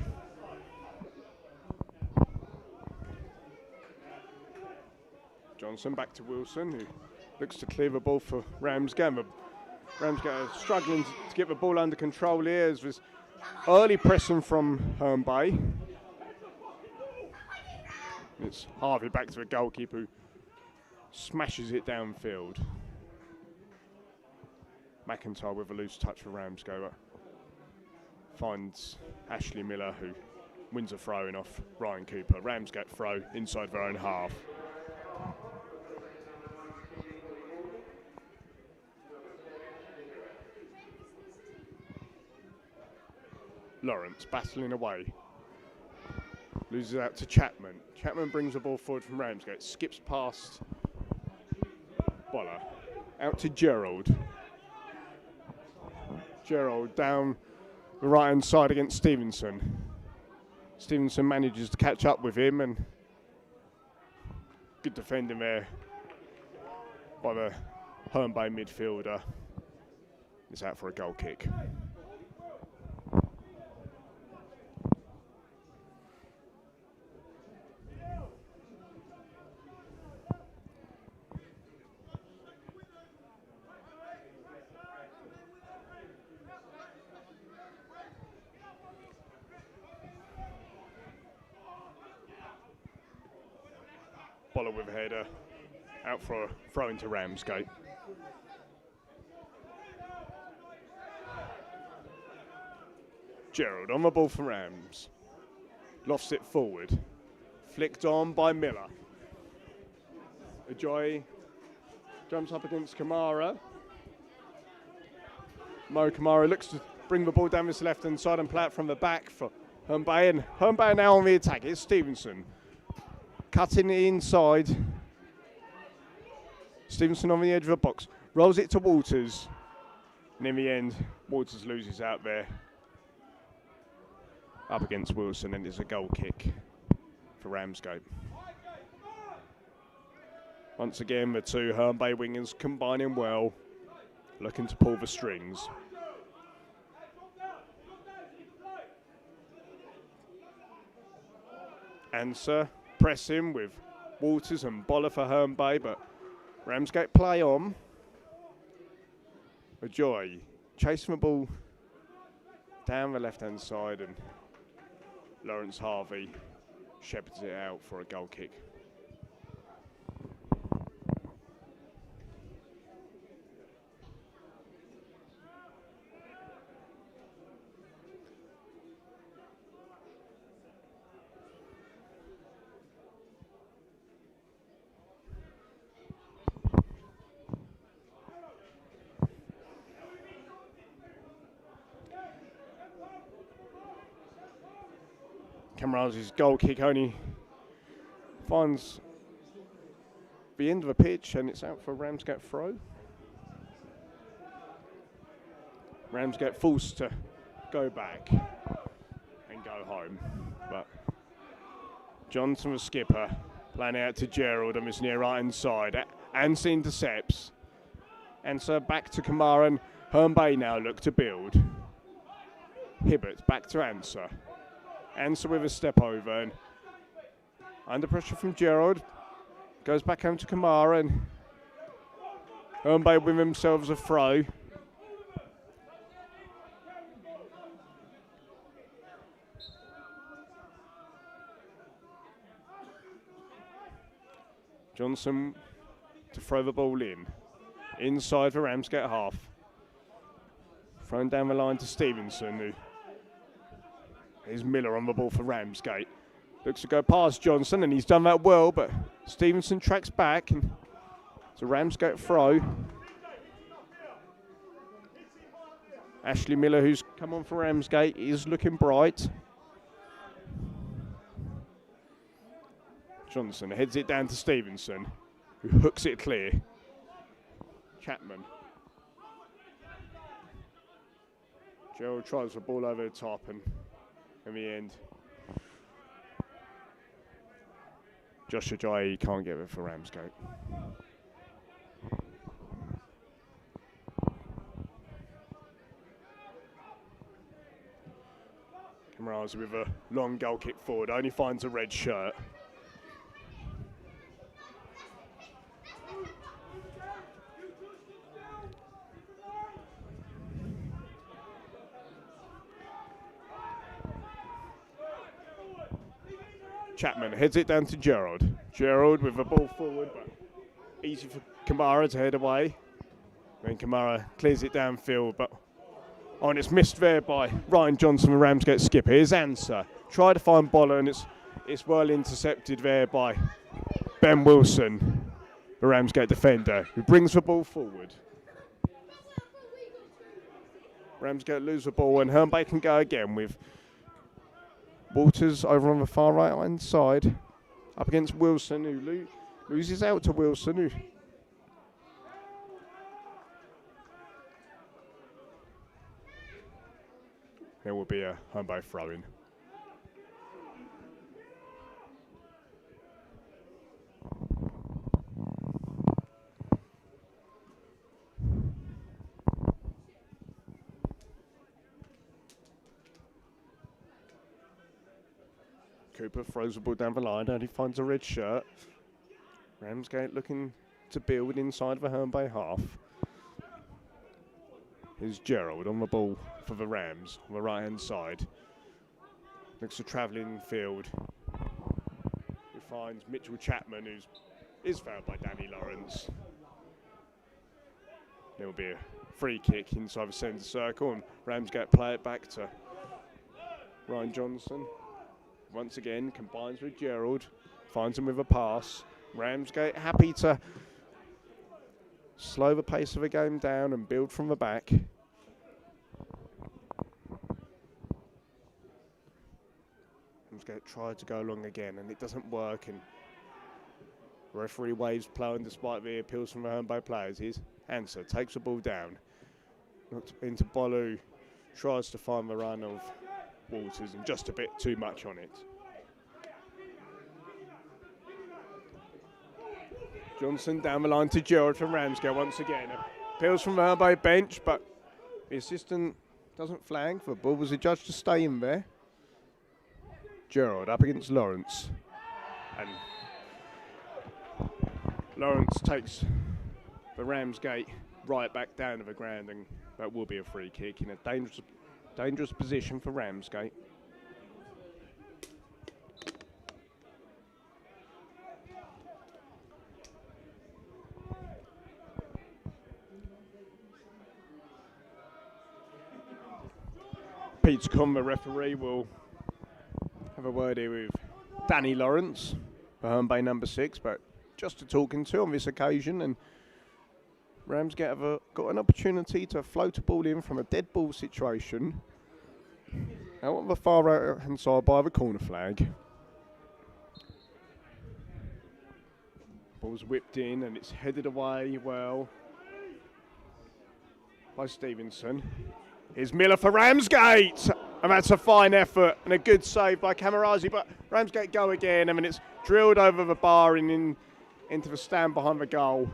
Johnson back to Wilson, who looks to clear the ball for Ramsgate. Ramsgate are struggling to get the ball under control here as there's early pressing from Herne Bay. It's Harvey back to the goalkeeper, who smashes it downfield. McIntyre with a loose touch for Ramsgate. Finds Ashley Miller, who wins a throw-in off Ryan Cooper. Ramsgate throw inside their own half. Lawrence battling away. Loses out to Chapman. Chapman brings the ball forward from Ramsgate. Skips past Boller. Out to Gerald. Gerald down the right-hand side against Stevenson. Stevenson manages to catch up with him, and good defending there by the Herne Bay midfielder. It's out for a goal kick. Boller with a header, out for a throw into Ramsgate. Gerald on the ball for Rams. Lofts it forward. Flicked on by Miller. Ajoy jumps up against Kamara. Mo Kamara looks to bring the ball down this left-hand side and play it from the back for Herne Bay. And Herne Bay now on the attack. It's Stevenson. Cutting it inside. Stevenson on the edge of the box. Rolls it to Waters. And in the end, Waters loses out there. Up against Wilson, and it's a goal kick for Ramsgate. Once again, the two Herne Bay wingers combining well, looking to pull the strings. Answer. Press him with Waters and Boller for Herne Bay, but Ramsgate play on. Ajoy chasing the ball down the left-hand side, and Lawrence Harvey shepherds it out for a goal kick. Camara's goal kick only finds the end of the pitch, and it's out for Ramsgate throw. Ramsgate forced to go back and go home, but Johnson, the skipper, playing out to Gerald on this near right hand side. Ansa intercepts. Ansa back to Kamara, and Herne Bay now look to build. Hibbert back to Ansa. Ansa with a step over, and under pressure from Gerald. Goes back home to Kamara, and Herne Bay with themselves a throw. Johnson to throw the ball in. Inside for Ramsgate half. Thrown down the line to Stevenson, who is Miller on the ball for Ramsgate. Looks to go past Johnson, and he's done that well, but Stevenson tracks back, and it's a Ramsgate throw. Ashley Miller, who's come on for Ramsgate, is looking bright. Johnson heads it down to Stevenson, who hooks it clear. Chapman. Gerald tries the ball over the top, and in the end, Josh Ajayi can't get it for Ramsgate. Camarazi with a long goal kick forward, only finds a red shirt. Chapman heads it down to Gerald. Gerald with the ball forward, but easy for Kamara to head away. Then Kamara clears it downfield, but and it's missed there by Ryan Johnson, the Ramsgate skipper. Here's Ansa. Try to find Boller, and it's well intercepted there by Ben Wilson, the Ramsgate defender, who brings the ball forward. Ramsgate lose the ball, and Herne Bay can go again with Walters over on the far right hand side, up against Wilson, who loses out to Wilson, who there will be a Herne Bay throw-in. Cooper throws the ball down the line, and he finds a red shirt. Ramsgate looking to build inside the Herne Bay half. Here's Gerald on the ball for the Rams on the right hand side. Looks to travelling field. He finds Mitchell Chapman, who is fouled by Danny Lawrence. There will be a free kick inside the centre circle, and Ramsgate play it back to Ryan Johnson. Once again, combines with Gerald, finds him with a pass. Ramsgate happy to slow the pace of the game down and build from the back. Ramsgate tried to go along again, and it doesn't work, and referee waves play on despite the appeals from the Herne Bay players. Here's Ansa, takes the ball down, looks into Bolu, tries to find the run of Walters, and just a bit too much on it. Johnson down the line to Gerald from Ramsgate once again. Appeals from the Herne Bay bench, but the assistant doesn't flag. The ball was adjudged to stay in there. Gerald up against Lawrence, and Lawrence takes the Ramsgate right back down to the ground, and that will be a free kick in a dangerous position for Ramsgate. Pete Scott, the referee, will have a word here with Danny Lawrence, for Herne Bay number 6, but just a talking to on this occasion, and Ramsgate have got an opportunity to float a ball in from a dead ball situation. Out on the far right hand side by the corner flag. Ball's whipped in and it's headed away well by Stevenson. Here's Miller for Ramsgate, and that's a fine effort and a good save by Camarazi, but Ramsgate go again, and then it's drilled over the bar and into the stand behind the goal.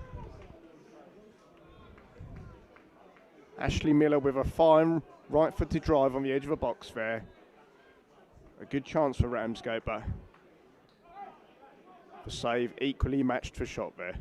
Ashley Miller with a fine right-footed drive on the edge of the box there. A good chance for Ramsgate, but the save equally matched for shot there.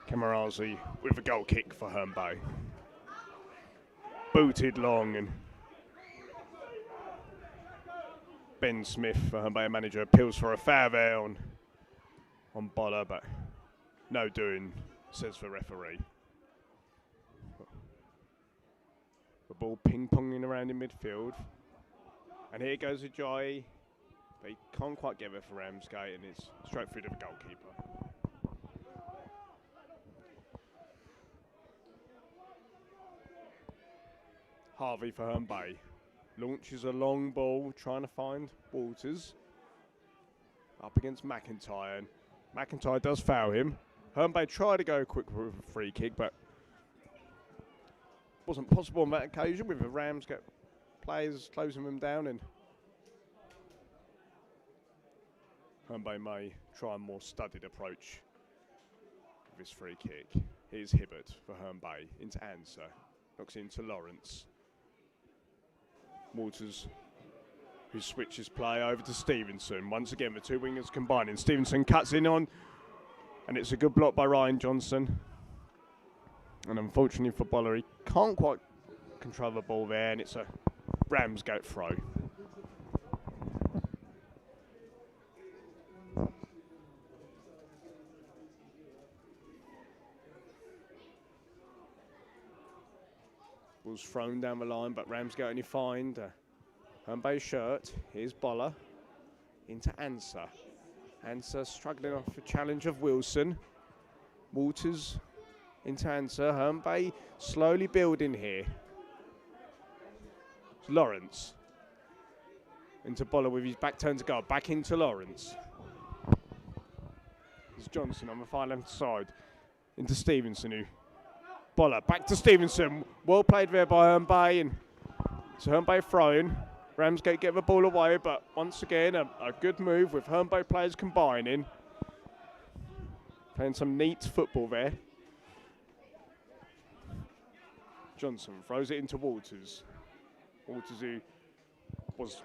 Camarazi with a goal kick for Herne Bay. Booted long, and Ben Smith, the Herne Bay manager, appeals for a foul there on Boller, but no doing, says the referee. The ball ping-ponging around in midfield, and here goes Ajayi, but he can't quite get it for Ramsgate, and it's straight through to the goalkeeper. Harvey for Herne Bay. Launches a long ball, trying to find Walters. Up against McIntyre, and McIntyre does foul him. Herne Bay tried to go quick with a free kick, but wasn't possible on that occasion with the Ramsgate players closing them down, and Herne Bay may try a more studied approach with this free kick. Here's Hibbert for Herne Bay into Answer. Knocks into Lawrence. Walters, who switches play over to Stevenson. Once again, the two wingers combining. Stevenson cuts in on, and it's a good block by Ryan Johnson. And unfortunately for Boller, he can't quite control the ball there, and it's a Ramsgate throw. Ball's thrown down the line, but Ramsgate only find Herne Bay's shirt. Here's Boller into Answer. Answer struggling off the challenge of Wilson. Walters into Answer. Herne Bay slowly building here. It's Lawrence into Boller with his back turned to goal. Back into Lawrence. It's Johnson on the far left side into Stevenson, who Boller back to Stevenson. Well played there by Herne Bay, and it's Herne Bay throwing. Ramsgate get the ball away, but once again a good move with Herne Bay players combining. Playing some neat football there. Johnson throws it into Walters. Walters, who was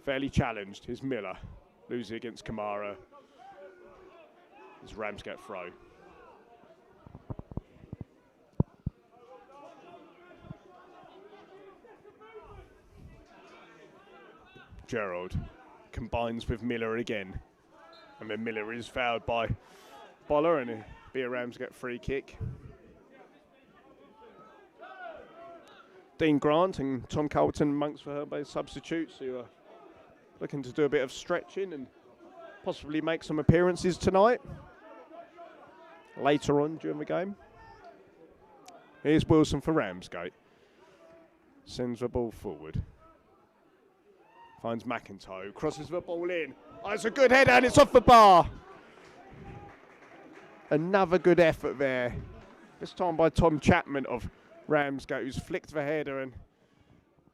fairly challenged. Here's Miller. Losing against Kamara. It's Ramsgate throw. Gerald combines with Miller again, and then Miller is fouled by Boller, and it'll be a Ramsgate free kick. Dean Grant and Tom Carlton amongst for Herne Bay substitutes, who are looking to do a bit of stretching and possibly make some appearances tonight later on during the game. Here's Wilson for Ramsgate. Sends the ball forward. Finds McIntyre, crosses the ball in. Oh, it's a good header and it's off the bar. Another good effort there. This time by Tom Chapman of Ramsgate, who's flicked the header, and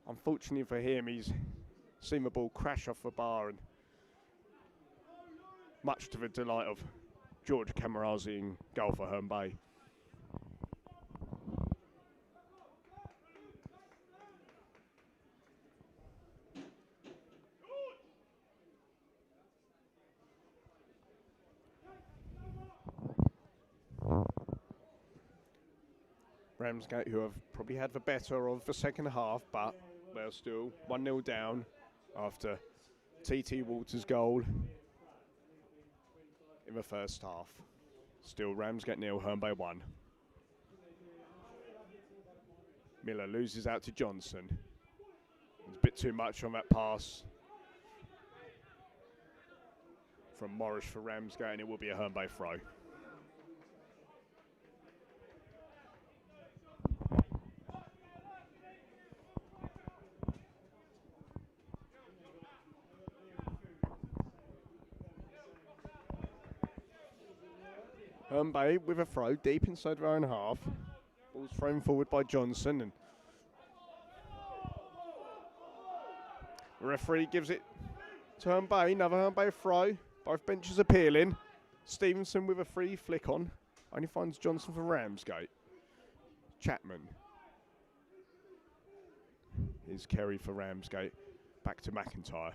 unfortunately for him, he's seen the ball crash off the bar, and much to the delight of George Camarazi in goal for Herne Bay. Ramsgate, who have probably had the better of the second half, but they're still 1-0 down after TT Walters' goal in the first half. Still Ramsgate 0, Herne Bay 1. Miller loses out to Johnson. It's a bit too much on that pass from Morris for Ramsgate, and it will be a Herne Bay throw. Herne Bay with a throw deep inside their own half. Ball's thrown forward by Johnson, and the referee gives it to Herne Bay. Another Herne Bay throw. Both benches appealing. Stevenson with a free flick on. Only finds Johnson for Ramsgate. Chapman. Here's Kerry for Ramsgate. Back to McIntyre.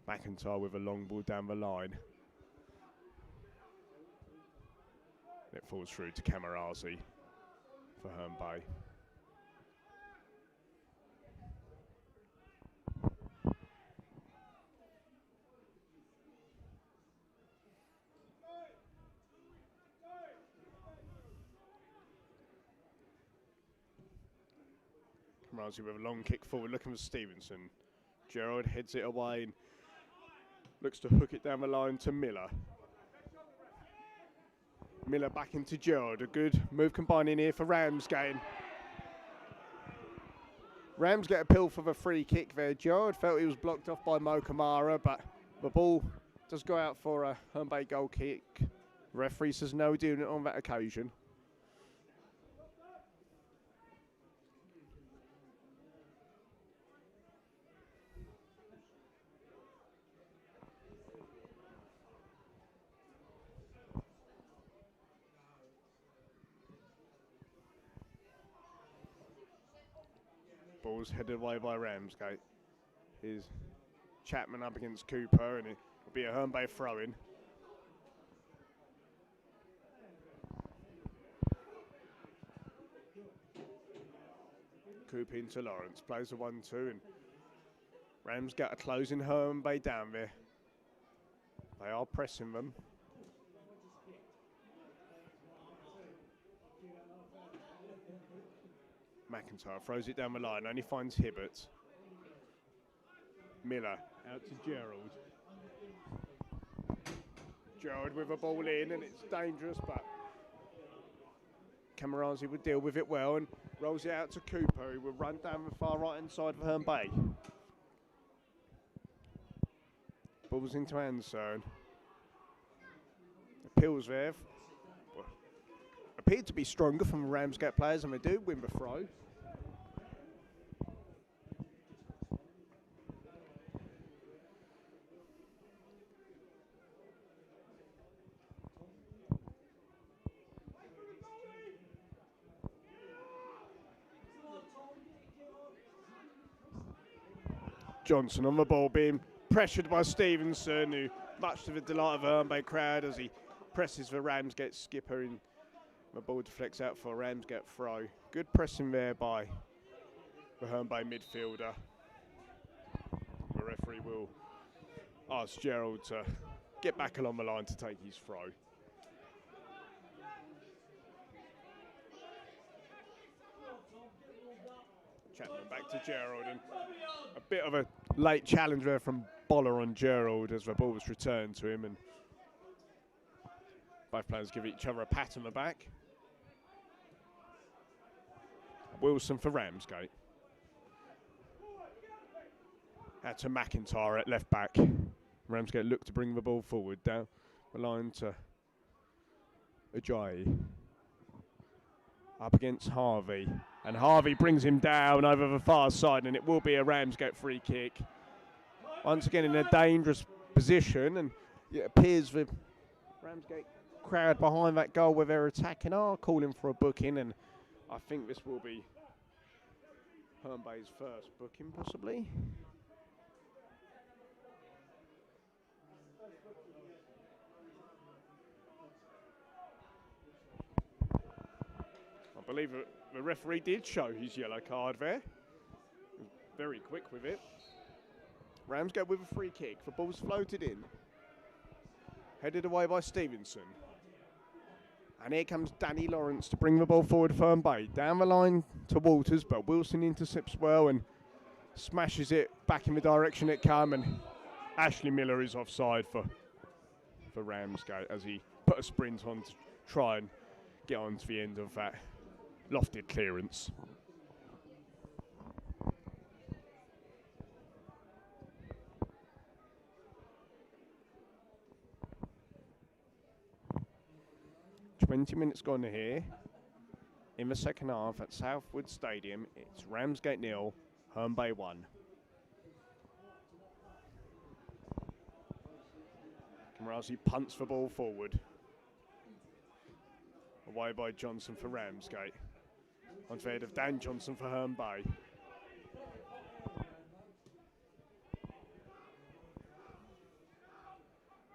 McIntyre with a long ball down the line. It falls through to Camarazi for Herne Bay. Camarazi with a long kick forward, looking for Stevenson. Gerald heads it away and looks to hook it down the line to Miller. Miller back into Gerald. A good move combining here for Ramsgate. Ramsgate appeal for the free kick there. Gerald felt he was blocked off by Mo Kamara, but the ball does go out for a Herne Bay goal kick. Referee says no doing it on that occasion. Ball's headed away by Ramsgate. Here's Chapman up against Cooper, and it will be a Herne Bay throw-in. Cooper into Lawrence, plays a 1-2, and Ramsgate are closing Herne Bay down there. They are pressing them. McIntyre throws it down the line, only finds Hibbert. Miller out to Gerald. Gerald with a ball in, and it's dangerous, but Camarazi would deal with it well and rolls it out to Cooper, who will run down the far right hand side of Herne Bay. Ball's into Anson. Appeals there. Appeared to be stronger from the Ramsgate players, and they do win the throw. Johnson on the ball, being pressured by Stevenson, who, much to the delight of the Herne Bay crowd, as he presses the Ramsgate skipper in. The ball deflects out for a Ramsgate throw. Good pressing there by the Herne Bay midfielder. The referee will ask Gerald to get back along the line to take his throw. Chapman back to Gerald, and a bit of a late challenge there from Boller on Gerald as the ball was returned to him, and both players give each other a pat on the back. Wilson for Ramsgate. Out to McIntyre at left back. Ramsgate look to bring the ball forward down the line to Ajayi. Up against Harvey. And Harvey brings him down over the far side, and it will be a Ramsgate free kick. Once again in a dangerous position, and it appears the Ramsgate crowd behind that goal where they're attacking are calling for a booking, and I think this will be Herne Bay's first booking, possibly. I believe the referee did show his yellow card there. He was very quick with it. Ramsgate with a free kick. The ball's floated in. Headed away by Stevenson. And here comes Danny Lawrence to bring the ball forward for Herne Bay. Down the line to Walters, but Wilson intercepts well, and smashes it back in the direction it came, and Ashley Miller is offside for Ramsgate as he put a sprint on to try and get on to the end of that lofted clearance. "20 minutes gone here. In the second half at Southwood Stadium, it's Ramsgate 0, Herne Bay 1. Kamarazi punts the ball forward. Away by Johnson for Ramsgate. On the head of Dan Johnson for Herne Bay.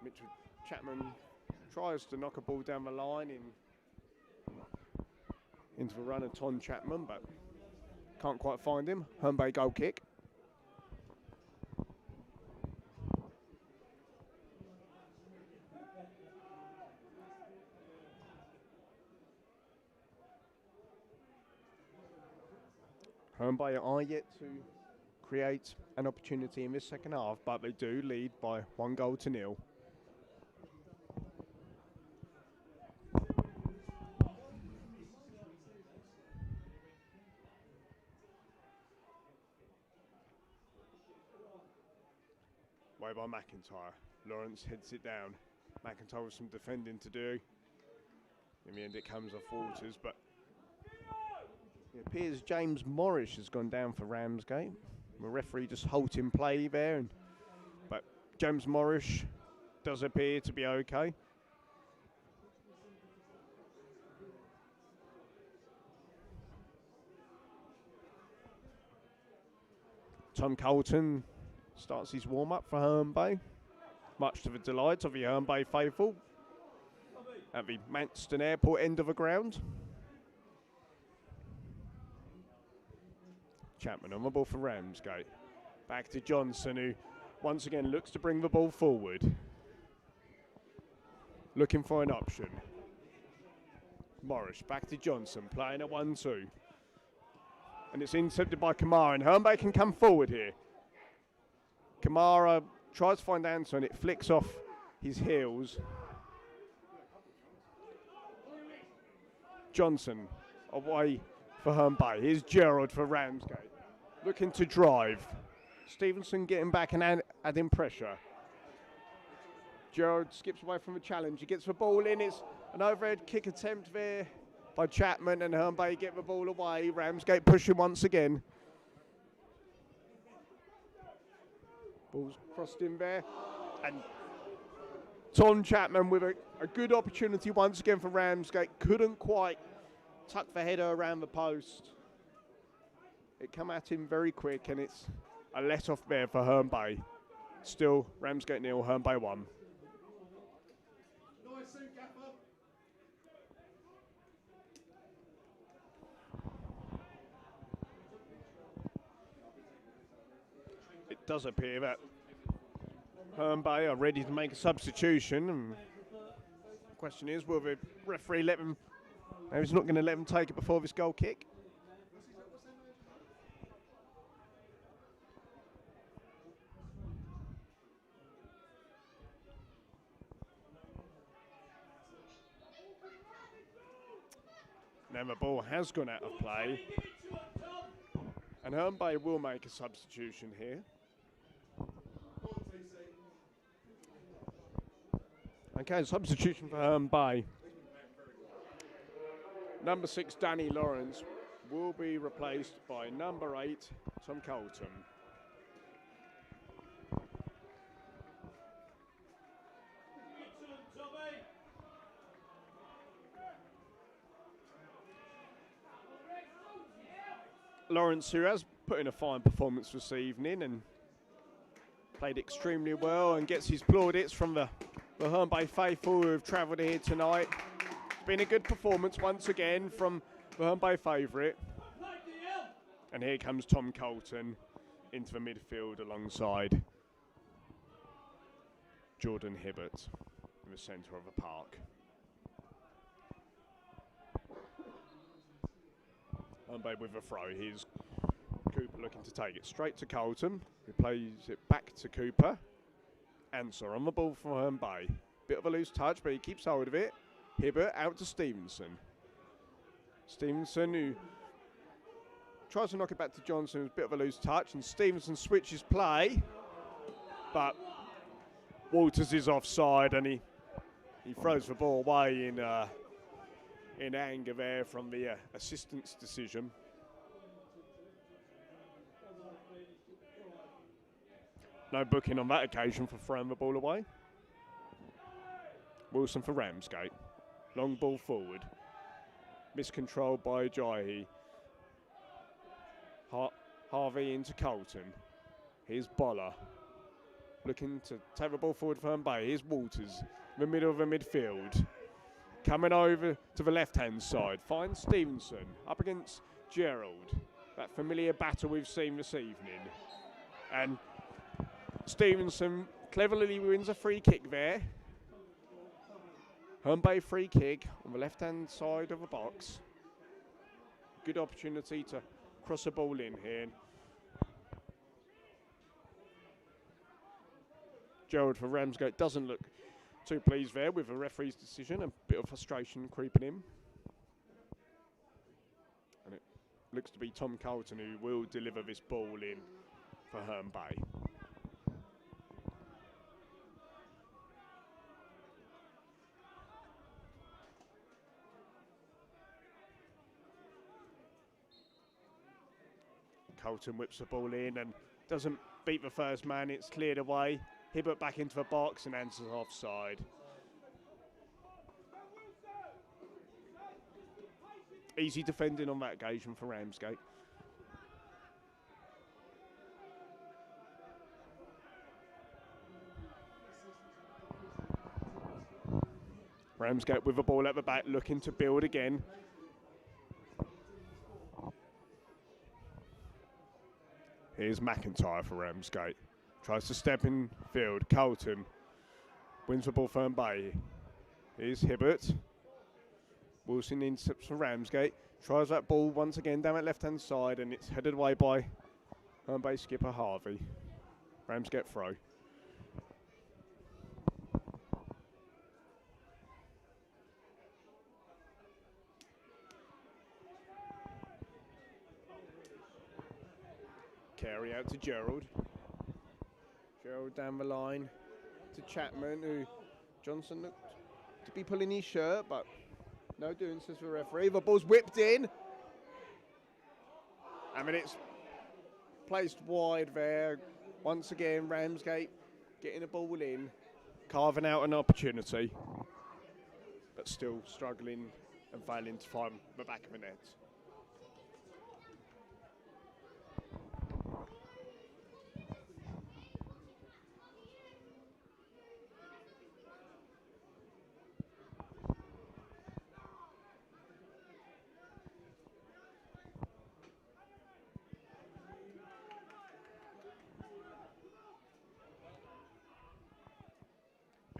Mitchell Chapman tries to knock a ball down the line into the run of Tom Chapman, but can't quite find him. Herne Bay goal kick. Herne Bay are yet to create an opportunity in this second half, but they do lead by 1-0. Way by McIntyre. Lawrence heads it down. McIntyre with some defending to do. In the end it comes off Walters, but it appears James Morris has gone down for Ramsgate. The referee just halting play there, but James Morris does appear to be okay. Tom Colton starts his warm-up for Herne Bay, much to the delight of the Herne Bay faithful at the Manston Airport end of the ground. Chapman on the ball for Ramsgate. Back to Johnson, who once again looks to bring the ball forward. Looking for an option. Morris back to Johnson, playing at 1-2. And it's intercepted by Kamara, and Herne Bay can come forward here. Kamara tries to find Anton, it flicks off his heels. Johnson away for Herne Bay. Here's Gerald for Ramsgate. Looking to drive. Stevenson getting back and adding pressure. Gerald skips away from the challenge. He gets the ball in. It's an overhead kick attempt there by Chapman, and Herne Bay get the ball away. Ramsgate pushing once again. Ball's crossed in there. And Tom Chapman with a good opportunity once again for Ramsgate. Couldn't quite tuck the header around the post. It come at him very quick, and it's a let off there for Herne Bay. Still Ramsgate 0, Herne Bay 1. Nice suit, Gaffer. It does appear that Herne Bay are ready to make a substitution. And the question is, will the referee let them? No, he's not going to let them take it before this goal kick. Now the ball has gone out of play, and Herne Bay will make a substitution here. Okay, substitution for Herne Bay. Number 6, Danny Lawrence, will be replaced by number 8, Tom Colton. Lawrence, who has put in a fine performance this evening and played extremely well and gets his plaudits from the Herne Bay faithful who have travelled here tonight. It's been a good performance once again from the Herne Bay favourite. And here comes Tom Colton into the midfield alongside Jordan Hibbert in the centre of the park. Herne Bay with a throw. Here's Cooper looking to take it straight to Colton, who plays it back to Cooper. Answer on the ball from Herne Bay. Bit of a loose touch, but he keeps hold of it. Hibbert out to Stevenson. Stevenson, who tries to knock it back to Johnson, with a bit of a loose touch, and Stevenson switches play, but Walters is offside, and he throws the ball away in anger there from the assistant's decision. No booking on that occasion for throwing the ball away. Wilson for Ramsgate. Long ball forward. Miscontrolled by Ajayi. Harvey into Colton. Here's Boller. Looking to take the ball forward for Herne Bay. Here's Walters, in the middle of the midfield. Coming over to the left-hand side. Finds Stevenson up against Gerald. That familiar battle we've seen this evening. And Stevenson cleverly wins a free kick there. Herne Bay free kick on the left-hand side of the box. Good opportunity to cross the ball in here. Gerald for Ramsgate doesn't look too pleased there with the referee's decision. A bit of frustration creeping in. And it looks to be Tom Colton who will deliver this ball in for Herne Bay. Colton whips the ball in and doesn't beat the first man. It's cleared away. Hibbert back into the box and answers offside. Easy defending on that occasion for Ramsgate. Ramsgate with the ball at the back, looking to build again. Here's McIntyre for Ramsgate. Tries to step in field. Colton wins the ball for Herne Bay. Here's Hibbert. Wilson intercepts for Ramsgate. Tries that ball once again down that left-hand side, and it's headed away by Herne Bay skipper Harvey. Ramsgate throw. Carey out to Gerald. Gerald down the line to Chapman, who Johnson looked to be pulling his shirt, but no doing, says the referee. The ball's whipped in. I mean, it's placed wide there. Once again, Ramsgate getting the ball in, carving out an opportunity, but still struggling and failing to find the back of the net.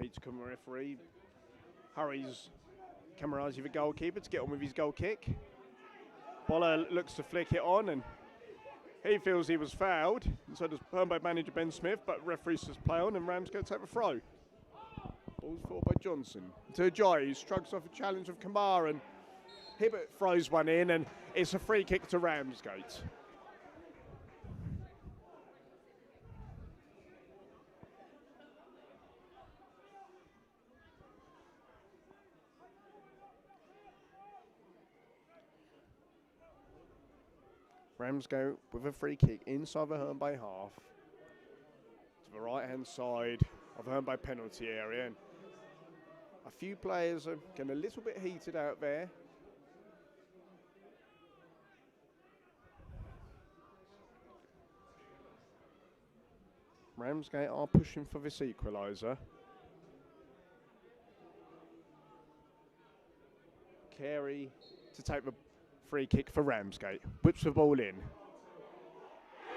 Petercombe referee hurries Camarazi, the goalkeeper, to get on with his goal kick. Boller looks to flick it on, and he feels he was fouled, and so does Herne Bay manager Ben Smith, but referee says play on, and Ramsgate take the throw. Ball's fought by Johnson to Ajayi, who shrugs off a challenge of Kamara, and Hibbert throws one in, and it's a free kick to Ramsgate. Ramsgate with a free kick inside the Herne Bay half to the right hand side of the Herne Bay penalty area, and a few players are getting a little bit heated out there. Ramsgate are pushing for this equaliser. Carey to take the free kick for Ramsgate. Whips the ball in.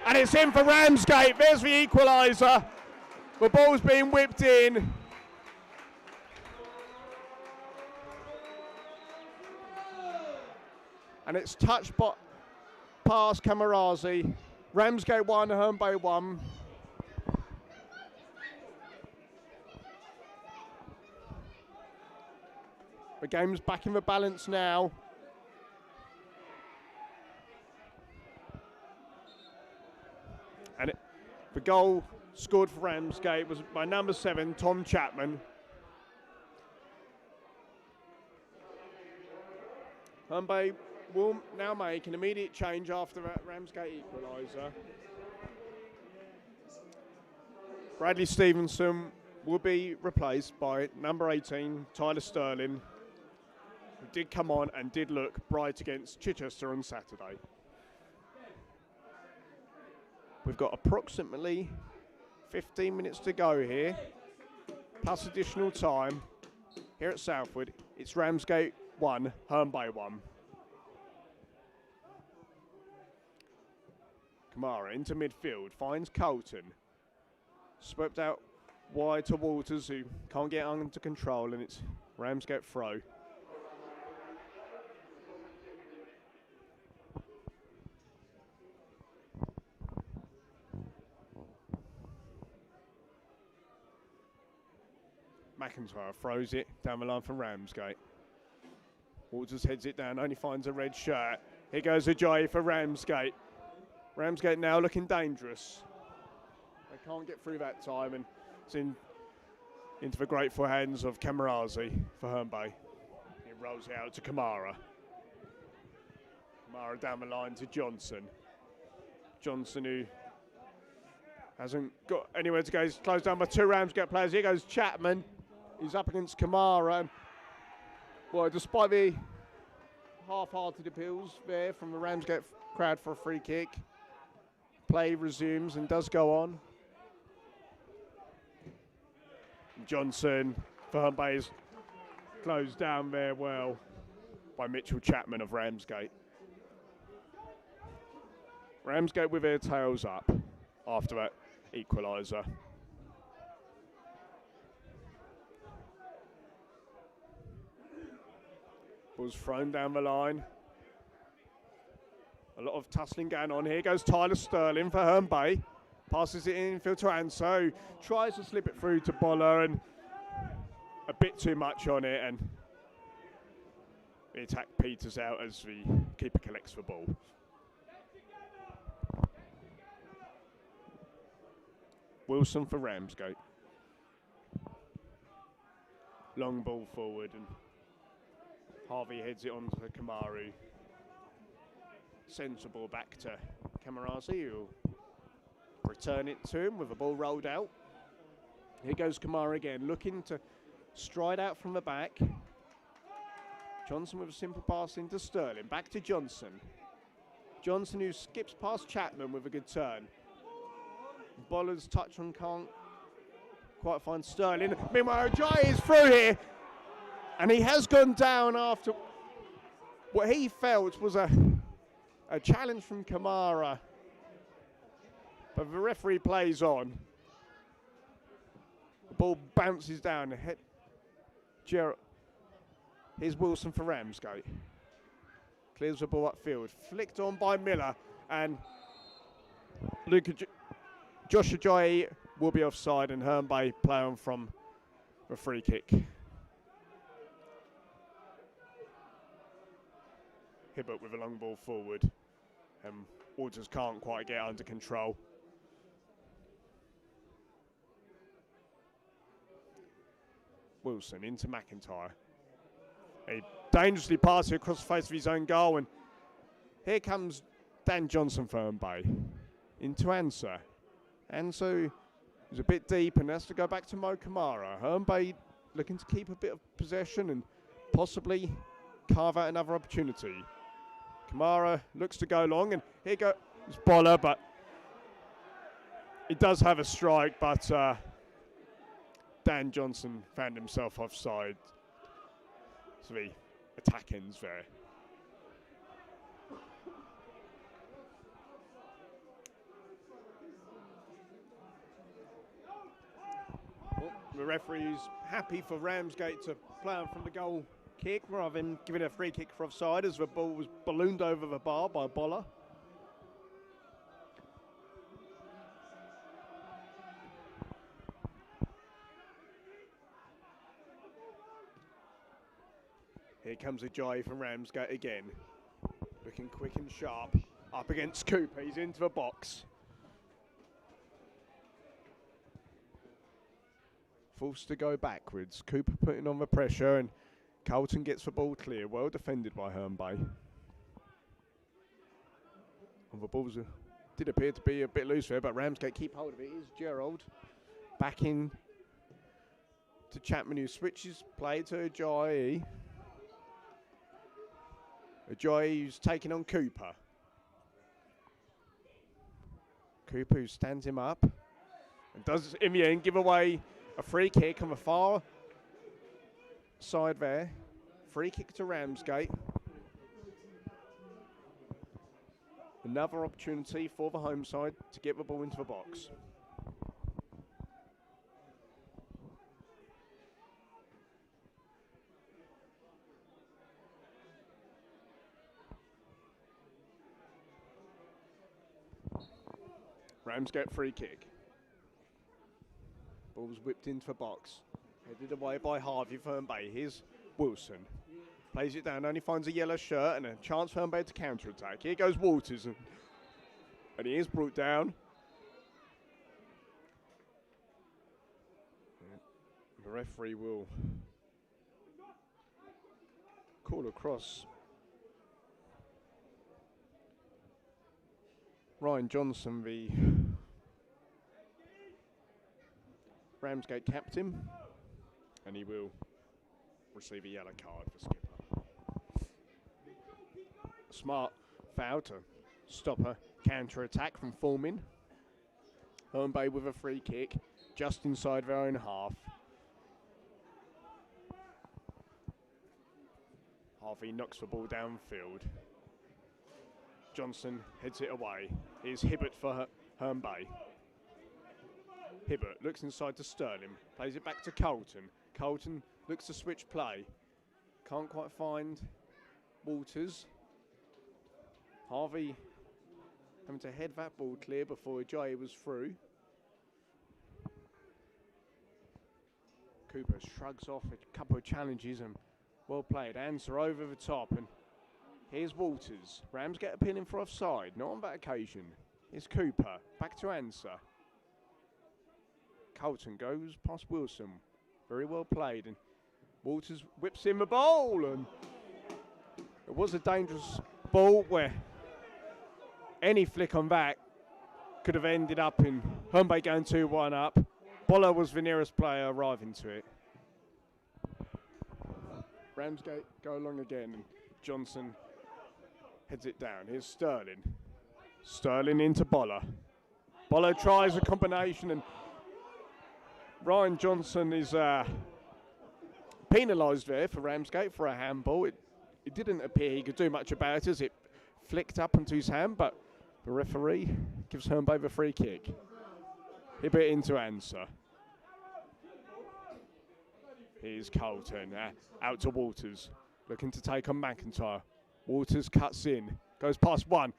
And it's in for Ramsgate. There's the equaliser. The ball's being whipped in. And it's touched past Camarazi. Ramsgate 1, Herne Bay 1. The game's back in the balance now. And the goal scored for Ramsgate was by number 7, Tom Chapman. Herne Bay will now make an immediate change after that Ramsgate equaliser. Bradley Stevenson will be replaced by number 18, Tyler Sterling, who did come on and did look bright against Chichester on Saturday. We've got approximately 15 minutes to go here, plus additional time. Here at Southwood, it's Ramsgate 1, Herne Bay 1. Kamara into midfield, finds Colton. Swept out wide to Walters, who can't get under control, and it's Ramsgate throw. McIntyre throws it down the line for Ramsgate. Walters heads it down, only finds a red shirt. Here goes Ajayi for Ramsgate. Ramsgate now looking dangerous. They can't get through that time, and it's into the grateful hands of Camarazi for Herne Bay. He rolls it out to Kamara. Kamara down the line to Johnson. Johnson, who hasn't got anywhere to go, he's closed down by 2 Ramsgate players. Here goes Chapman. He's up against Kamara. And, well, despite the half-hearted appeals there from the Ramsgate crowd for a free kick, play resumes and does go on. Johnson for Herne Bay is closed down there well by Mitchell Chapman of Ramsgate. Ramsgate with their tails up after that equaliser. Ball's thrown down the line. A lot of tussling going on. Here goes Tyler Sterling for Herne Bay. Passes it infield to Anso. Tries to slip it through to Boller, and a bit too much on it, and the attack peters out as the keeper collects the ball. Wilson for Ramsgate. Long ball forward, and Harvey heads it on to Kamaru. Sends the ball back to Camarazi, who'll return it to him with the ball rolled out. Here goes Kamara again, looking to stride out from the back. Johnson with a simple pass into Sterling. Back to Johnson. Johnson, who skips past Chapman with a good turn. Boller's touch on can't quite find Sterling. Meanwhile, Ajayi is through here, and he has gone down after what he felt was a challenge from Kamara. But the referee plays on. The ball bounces down. Here's Wilson for Ramsgate. Clears the ball upfield. Flicked on by Miller, and Josh Ajayi will be offside, and Herne Bay play on from the free kick. Hibbert with a long ball forward. Walters can't quite get under control. Wilson into McIntyre. He dangerously passes across the face of his own goal, and here comes Dan Johnson for Herne Bay. Into Anso. Anso is a bit deep and has to go back to Mo Kamara. Herne Bay looking to keep a bit of possession and possibly carve out another opportunity. Kamara looks to go long, and here goes Boller, but he does have a strike, but Dan Johnson found himself offside. So the attack ends there. Well, the referee's happy for Ramsgate to play on from the goal kick rather than giving a free kick for offside, as the ball was ballooned over the bar by Boller. Here comes a drive from Ramsgate again. Looking quick and sharp. Up against Cooper. He's into the box. Forced to go backwards. Cooper putting on the pressure, and Carlton gets the ball clear. Well defended by Herne Bay. And the balls did appear to be a bit loose there, but Ramsgate keep hold of it. Here's Gerald back in to Chapman, who switches play to Ajayi. Ajayi who's taking on Cooper. Cooper who stands him up and does in the end give away a free kick on the far side there. Free kick to Ramsgate. Another opportunity for the home side to get the ball into the box. Ramsgate free kick. Ball's whipped into the box. Headed away by Harvey for Herne Bay. Here's Wilson. Plays it down, only finds a yellow shirt and a chance for Herne Bay to counter-attack. Here goes Walters, and he is brought down. The referee will call across. Ryan Johnson, the Ramsgate captain, and he will receive a yellow card for skipper. Smart foul to stop a counter-attack from forming. Herne Bay with a free kick just inside their own half. Harvey knocks the ball downfield. Johnson heads it away. Here's Hibbert for Herne Bay. Hibbert looks inside to Sterling, plays it back to Carlton. Carlton looks to switch play. Can't quite find Walters. Harvey having to head that ball clear before Ajayi was through. Cooper shrugs off a couple of challenges and well played. Answer over the top, and here's Walters. Ramsgate appealing for offside, not on that occasion. Here's Cooper, back to Answer. Carlton goes past Wilson. Very well played, and Walters whips in the ball, and it was a dangerous ball where any flick on that could have ended up in Herne Bay going 2-1 up. Boller was the nearest player arriving to it. Ramsgate go along again, and Johnson heads it down. Here's Sterling. Sterling into Boller. Boller tries a combination, and Ryan Johnson is penalised there for Ramsgate for a handball. It didn't appear he could do much about it as it flicked up onto his hand, but the referee gives Herne Bay the free kick. Hibbert into Answer. Here's Carlton, out to Walters, looking to take on McIntyre. Walters cuts in, goes past one,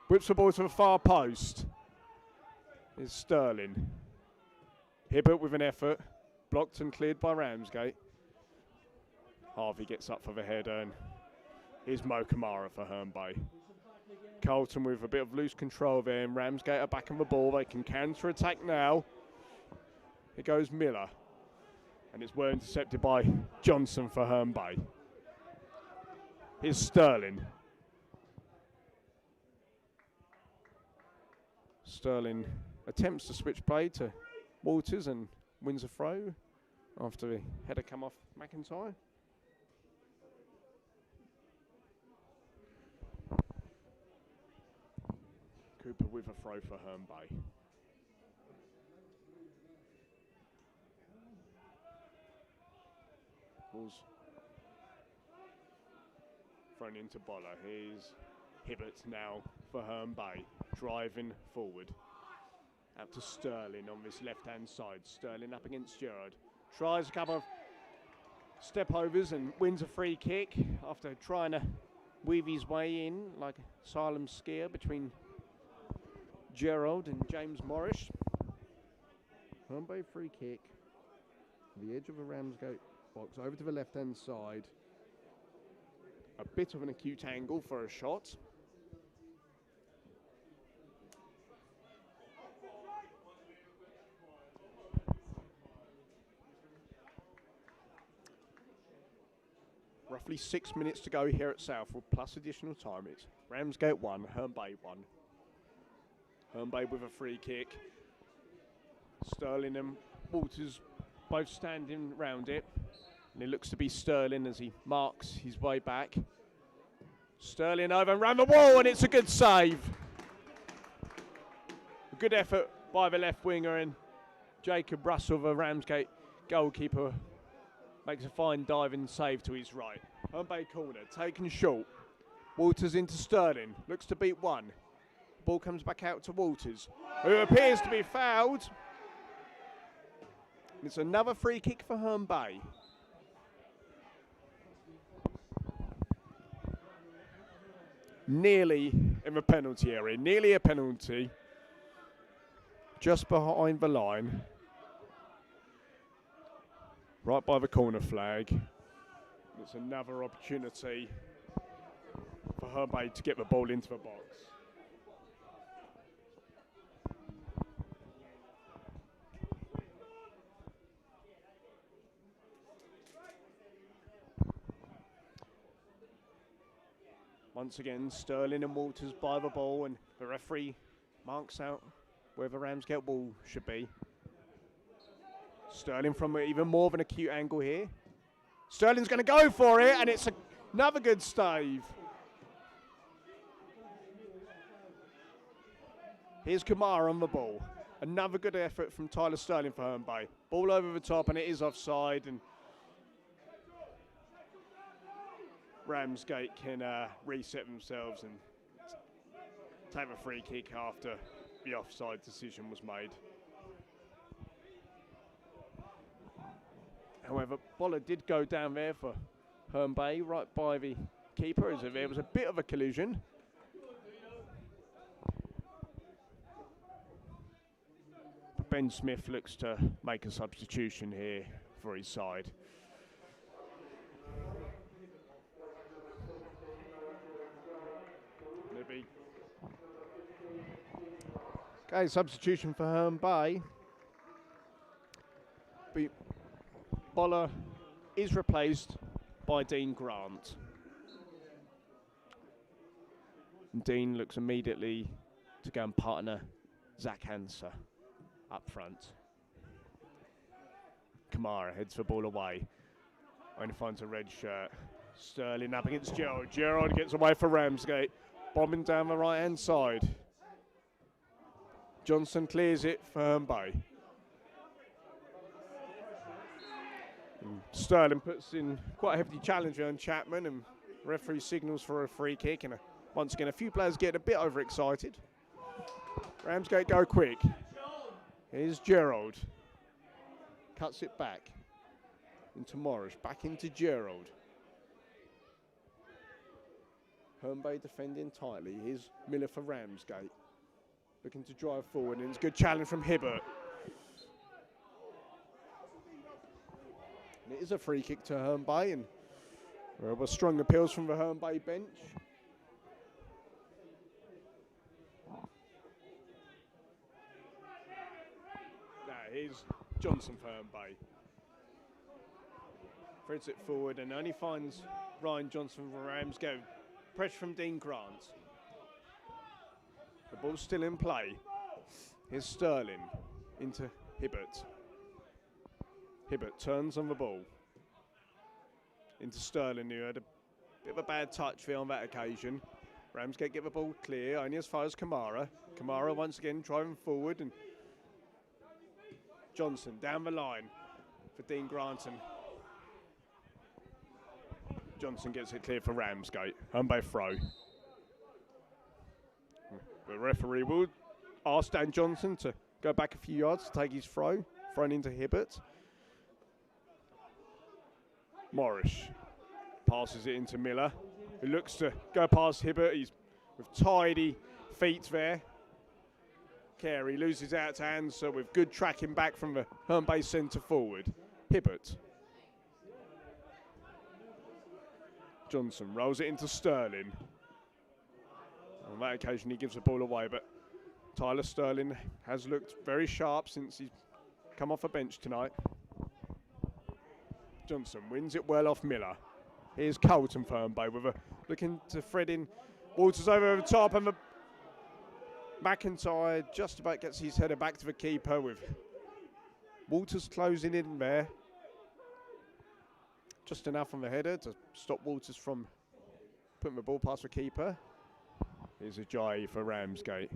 whips the ball to the far post. Here's Sterling. Hibbert with an effort, blocked and cleared by Ramsgate. Harvey gets up for the header, and here's Mo Kamara for Herne Bay. Carlton with a bit of loose control there, and Ramsgate are back on the ball. They can counter-attack now. Here goes Miller, and it's well intercepted by Johnson for Herne Bay. Here's Sterling. Sterling attempts to switch play to Walters and wins a throw after the header come off McIntyre. Cooper with a throw for Herne Bay. Ball's thrown into Boller. Here's Hibbert now for Herne Bay, driving forward. Out to Sterling on this left-hand side. Sterling up against Gerard. Tries a couple of step-overs and wins a free kick after trying to weave his way in like a silent skier between Gerald and James Morris. Herne Bay free kick. The edge of the Ramsgate box over to the left-hand side. A bit of an acute angle for a shot. Roughly 6 minutes to go here at Southwood, plus additional time. It's Ramsgate 1, Herne Bay 1. Herne Bay with a free kick. Sterling and Walters both standing round it. And it looks to be Sterling as he marks his way back. Sterling over and round the wall, and it's a good save. A good effort by the left winger, and Jacob Russell, the Ramsgate goalkeeper, makes a fine diving save to his right. Herne Bay corner, taken short. Walters into Sterling, looks to beat one. Ball comes back out to Walters, who appears to be fouled. It's another free kick for Herne Bay. Nearly in the penalty area, nearly a penalty. Just behind the line. Right by the corner flag. It's another opportunity for Herne Bay to get the ball into the box. Once again, Sterling and Walters by the ball, and the referee marks out where the Ramsgate ball should be. Sterling from even more of an acute angle here. Sterling's going to go for it, and it's another good stave. Here's Kamara on the ball. Another good effort from Tyler Sterling for Herne Bay. Ball over the top, and it is offside, and Ramsgate can reset themselves and take a free kick after the offside decision was made. However, Boller did go down there for Herne Bay, right by the keeper, as if there was a bit of a collision. Ben Smith looks to make a substitution here for his side. Okay, substitution for Herne Bay. Boller is replaced by Dean Grant. And Dean looks immediately to go and partner Zach Hanser up front. Kamara heads the ball away. Only finds a red shirt. Sterling up against Gerald. Gerald gets away for Ramsgate. Bombing down the right-hand side. Johnson clears it for Herne Bay. Sterling puts in quite a hefty challenge on Chapman, and referee signals for a free kick. And once again, a few players get a bit overexcited. Ramsgate go quick. Here's Gerald. Cuts it back into Morris. Back into Gerald. Herne Bay defending tightly. Here's Miller for Ramsgate. Looking to drive forward, and it's a good challenge from Hibbert. And it is a free kick to Herne Bay, and there were strong appeals from the Herne Bay bench. Now here's Johnson for Herne Bay. Threads it forward and only finds Ryan Johnson for Ramsgate. Pressure from Dean Grant. The ball's still in play. Here's Sterling into Hibbert. Hibbert turns on the ball. Into Sterling, who had a bit of a bad touch there on that occasion. Ramsgate get the ball clear, only as far as Kamara. Kamara once again driving forward, and Johnson down the line for Dean Grant, and Johnson gets it clear for Ramsgate. Herne Bay throw. The referee will ask Dan Johnson to go back a few yards to take his throw. Thrown into Hibbert. Morris passes it into Miller, who looks to go past Hibbert. He's with tidy feet there. Carey loses out to Hanser with good tracking back from the Herne Bay centre forward. Hibbert. Johnson rolls it into Sterling. On that occasion, he gives the ball away, but Tyler Sterling has looked very sharp since he's come off a bench tonight. Johnson wins it well off Miller. Here's Colton for Herne Bay with a looking to thread in. Walters over the top, and the McIntyre just about gets his header back to the keeper with Walters closing in there. Just enough on the header to stop Walters from putting the ball past the keeper. Here's Ajayi for Ramsgate.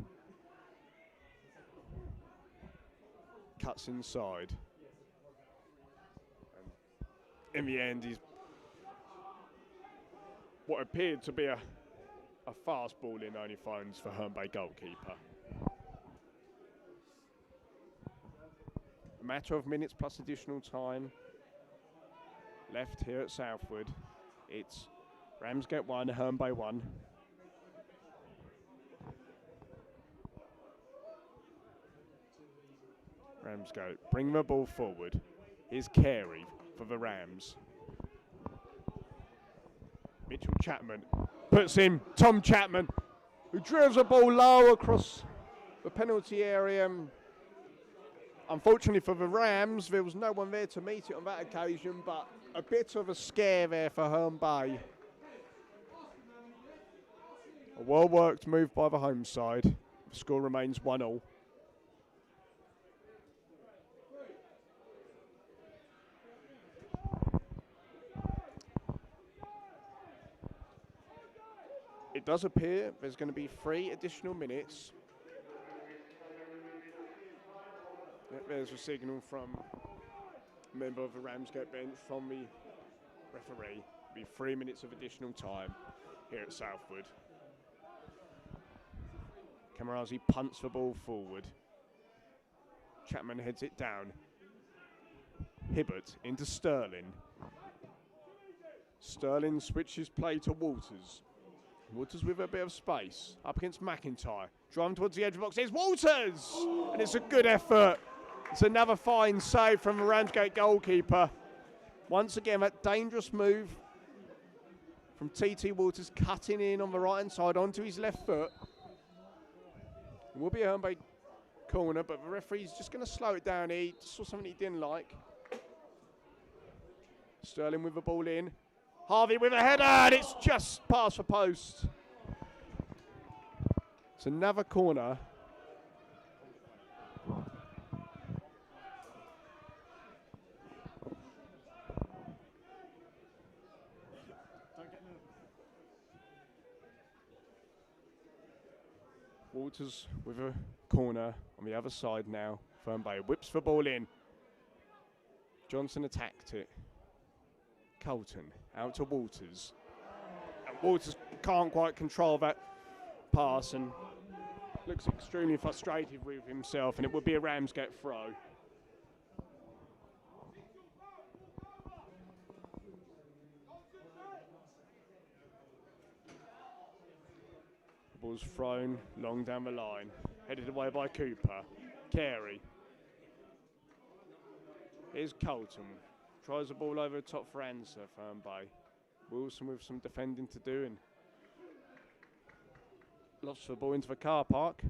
Cuts inside. And in the end, he's what appeared to be a fast ball in only finds for Herne Bay goalkeeper. A matter of minutes plus additional time left here at Southwood. It's Ramsgate 1, Herne Bay 1. Ramsgate bring the ball forward. Here's Carey for the Rams. Mitchell Chapman puts in Tom Chapman, who drills the ball low across the penalty area. Unfortunately for the Rams, there was no one there to meet it on that occasion, but a bit of a scare there for Herne Bay. A well-worked move by the home side. The score remains 1-1. It does appear there's going to be 3 additional minutes. Yep, there's a signal from a member of the Ramsgate bench from the referee. It'll be 3 minutes of additional time here at Southwood. Camarazi punts the ball forward. Chapman heads it down. Hibbert into Sterling. Sterling switches play to Walters. Walters with a bit of space. Up against McIntyre. Driving towards the edge of the box. It's Walters! And it's a good effort. It's another fine save from the Ramsgate goalkeeper. Once again, that dangerous move from TT Walters cutting in on the right-hand side onto his left foot. It will be a Herne Bay corner, but the referee's just going to slow it down. He saw something he didn't like. Sterling with the ball in. Harvey with a header, and it's just past the post. It's another corner. Walters with a corner on the other side now. Herne Bay whips the ball in. Johnson attacked it. Colton out to Walters. And Walters can't quite control that pass and looks extremely frustrated with himself, and it would be a Ramsgate throw. The ball's thrown long down the line, headed away by Cooper. Carey. Here's Colton. Tries the ball over the top for answer for Herne Bay. Wilson with some defending to do and lost the ball into the car park.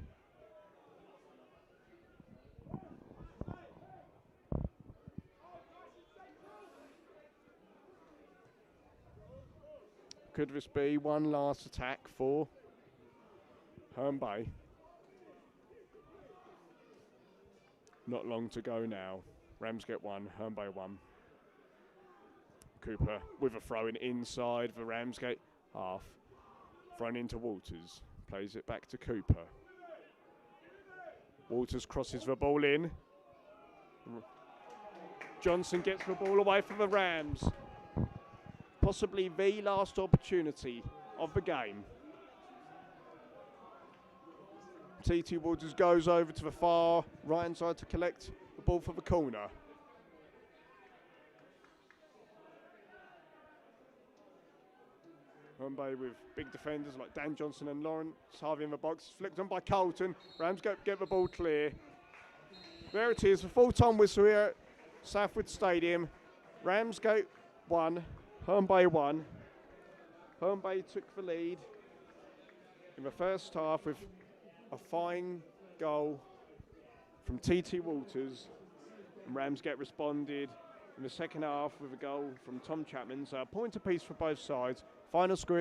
Could this be one last attack for Herne Bay? Not long to go now. Ramsgate 1, Herne Bay 1. Cooper with a throw in inside the Ramsgate half. Thrown into Walters. Plays it back to Cooper. Walters crosses the ball in. Johnson gets the ball away from the Rams. Possibly the last opportunity of the game. TT Walters goes over to the far right-hand side to collect the ball for the corner. Herne Bay with big defenders like Dan Johnson and Lawrence Harvey in the box. Flicked on by Colton. Ramsgate get the ball clear. There it is, the full-time whistle here at Southwood Stadium. Ramsgate 1, Herne Bay 1. Herne Bay took the lead in the first half with a fine goal from TT Walters, and Ramsgate responded in the second half with a goal from Tom Chapman. So a point apiece for both sides. Final score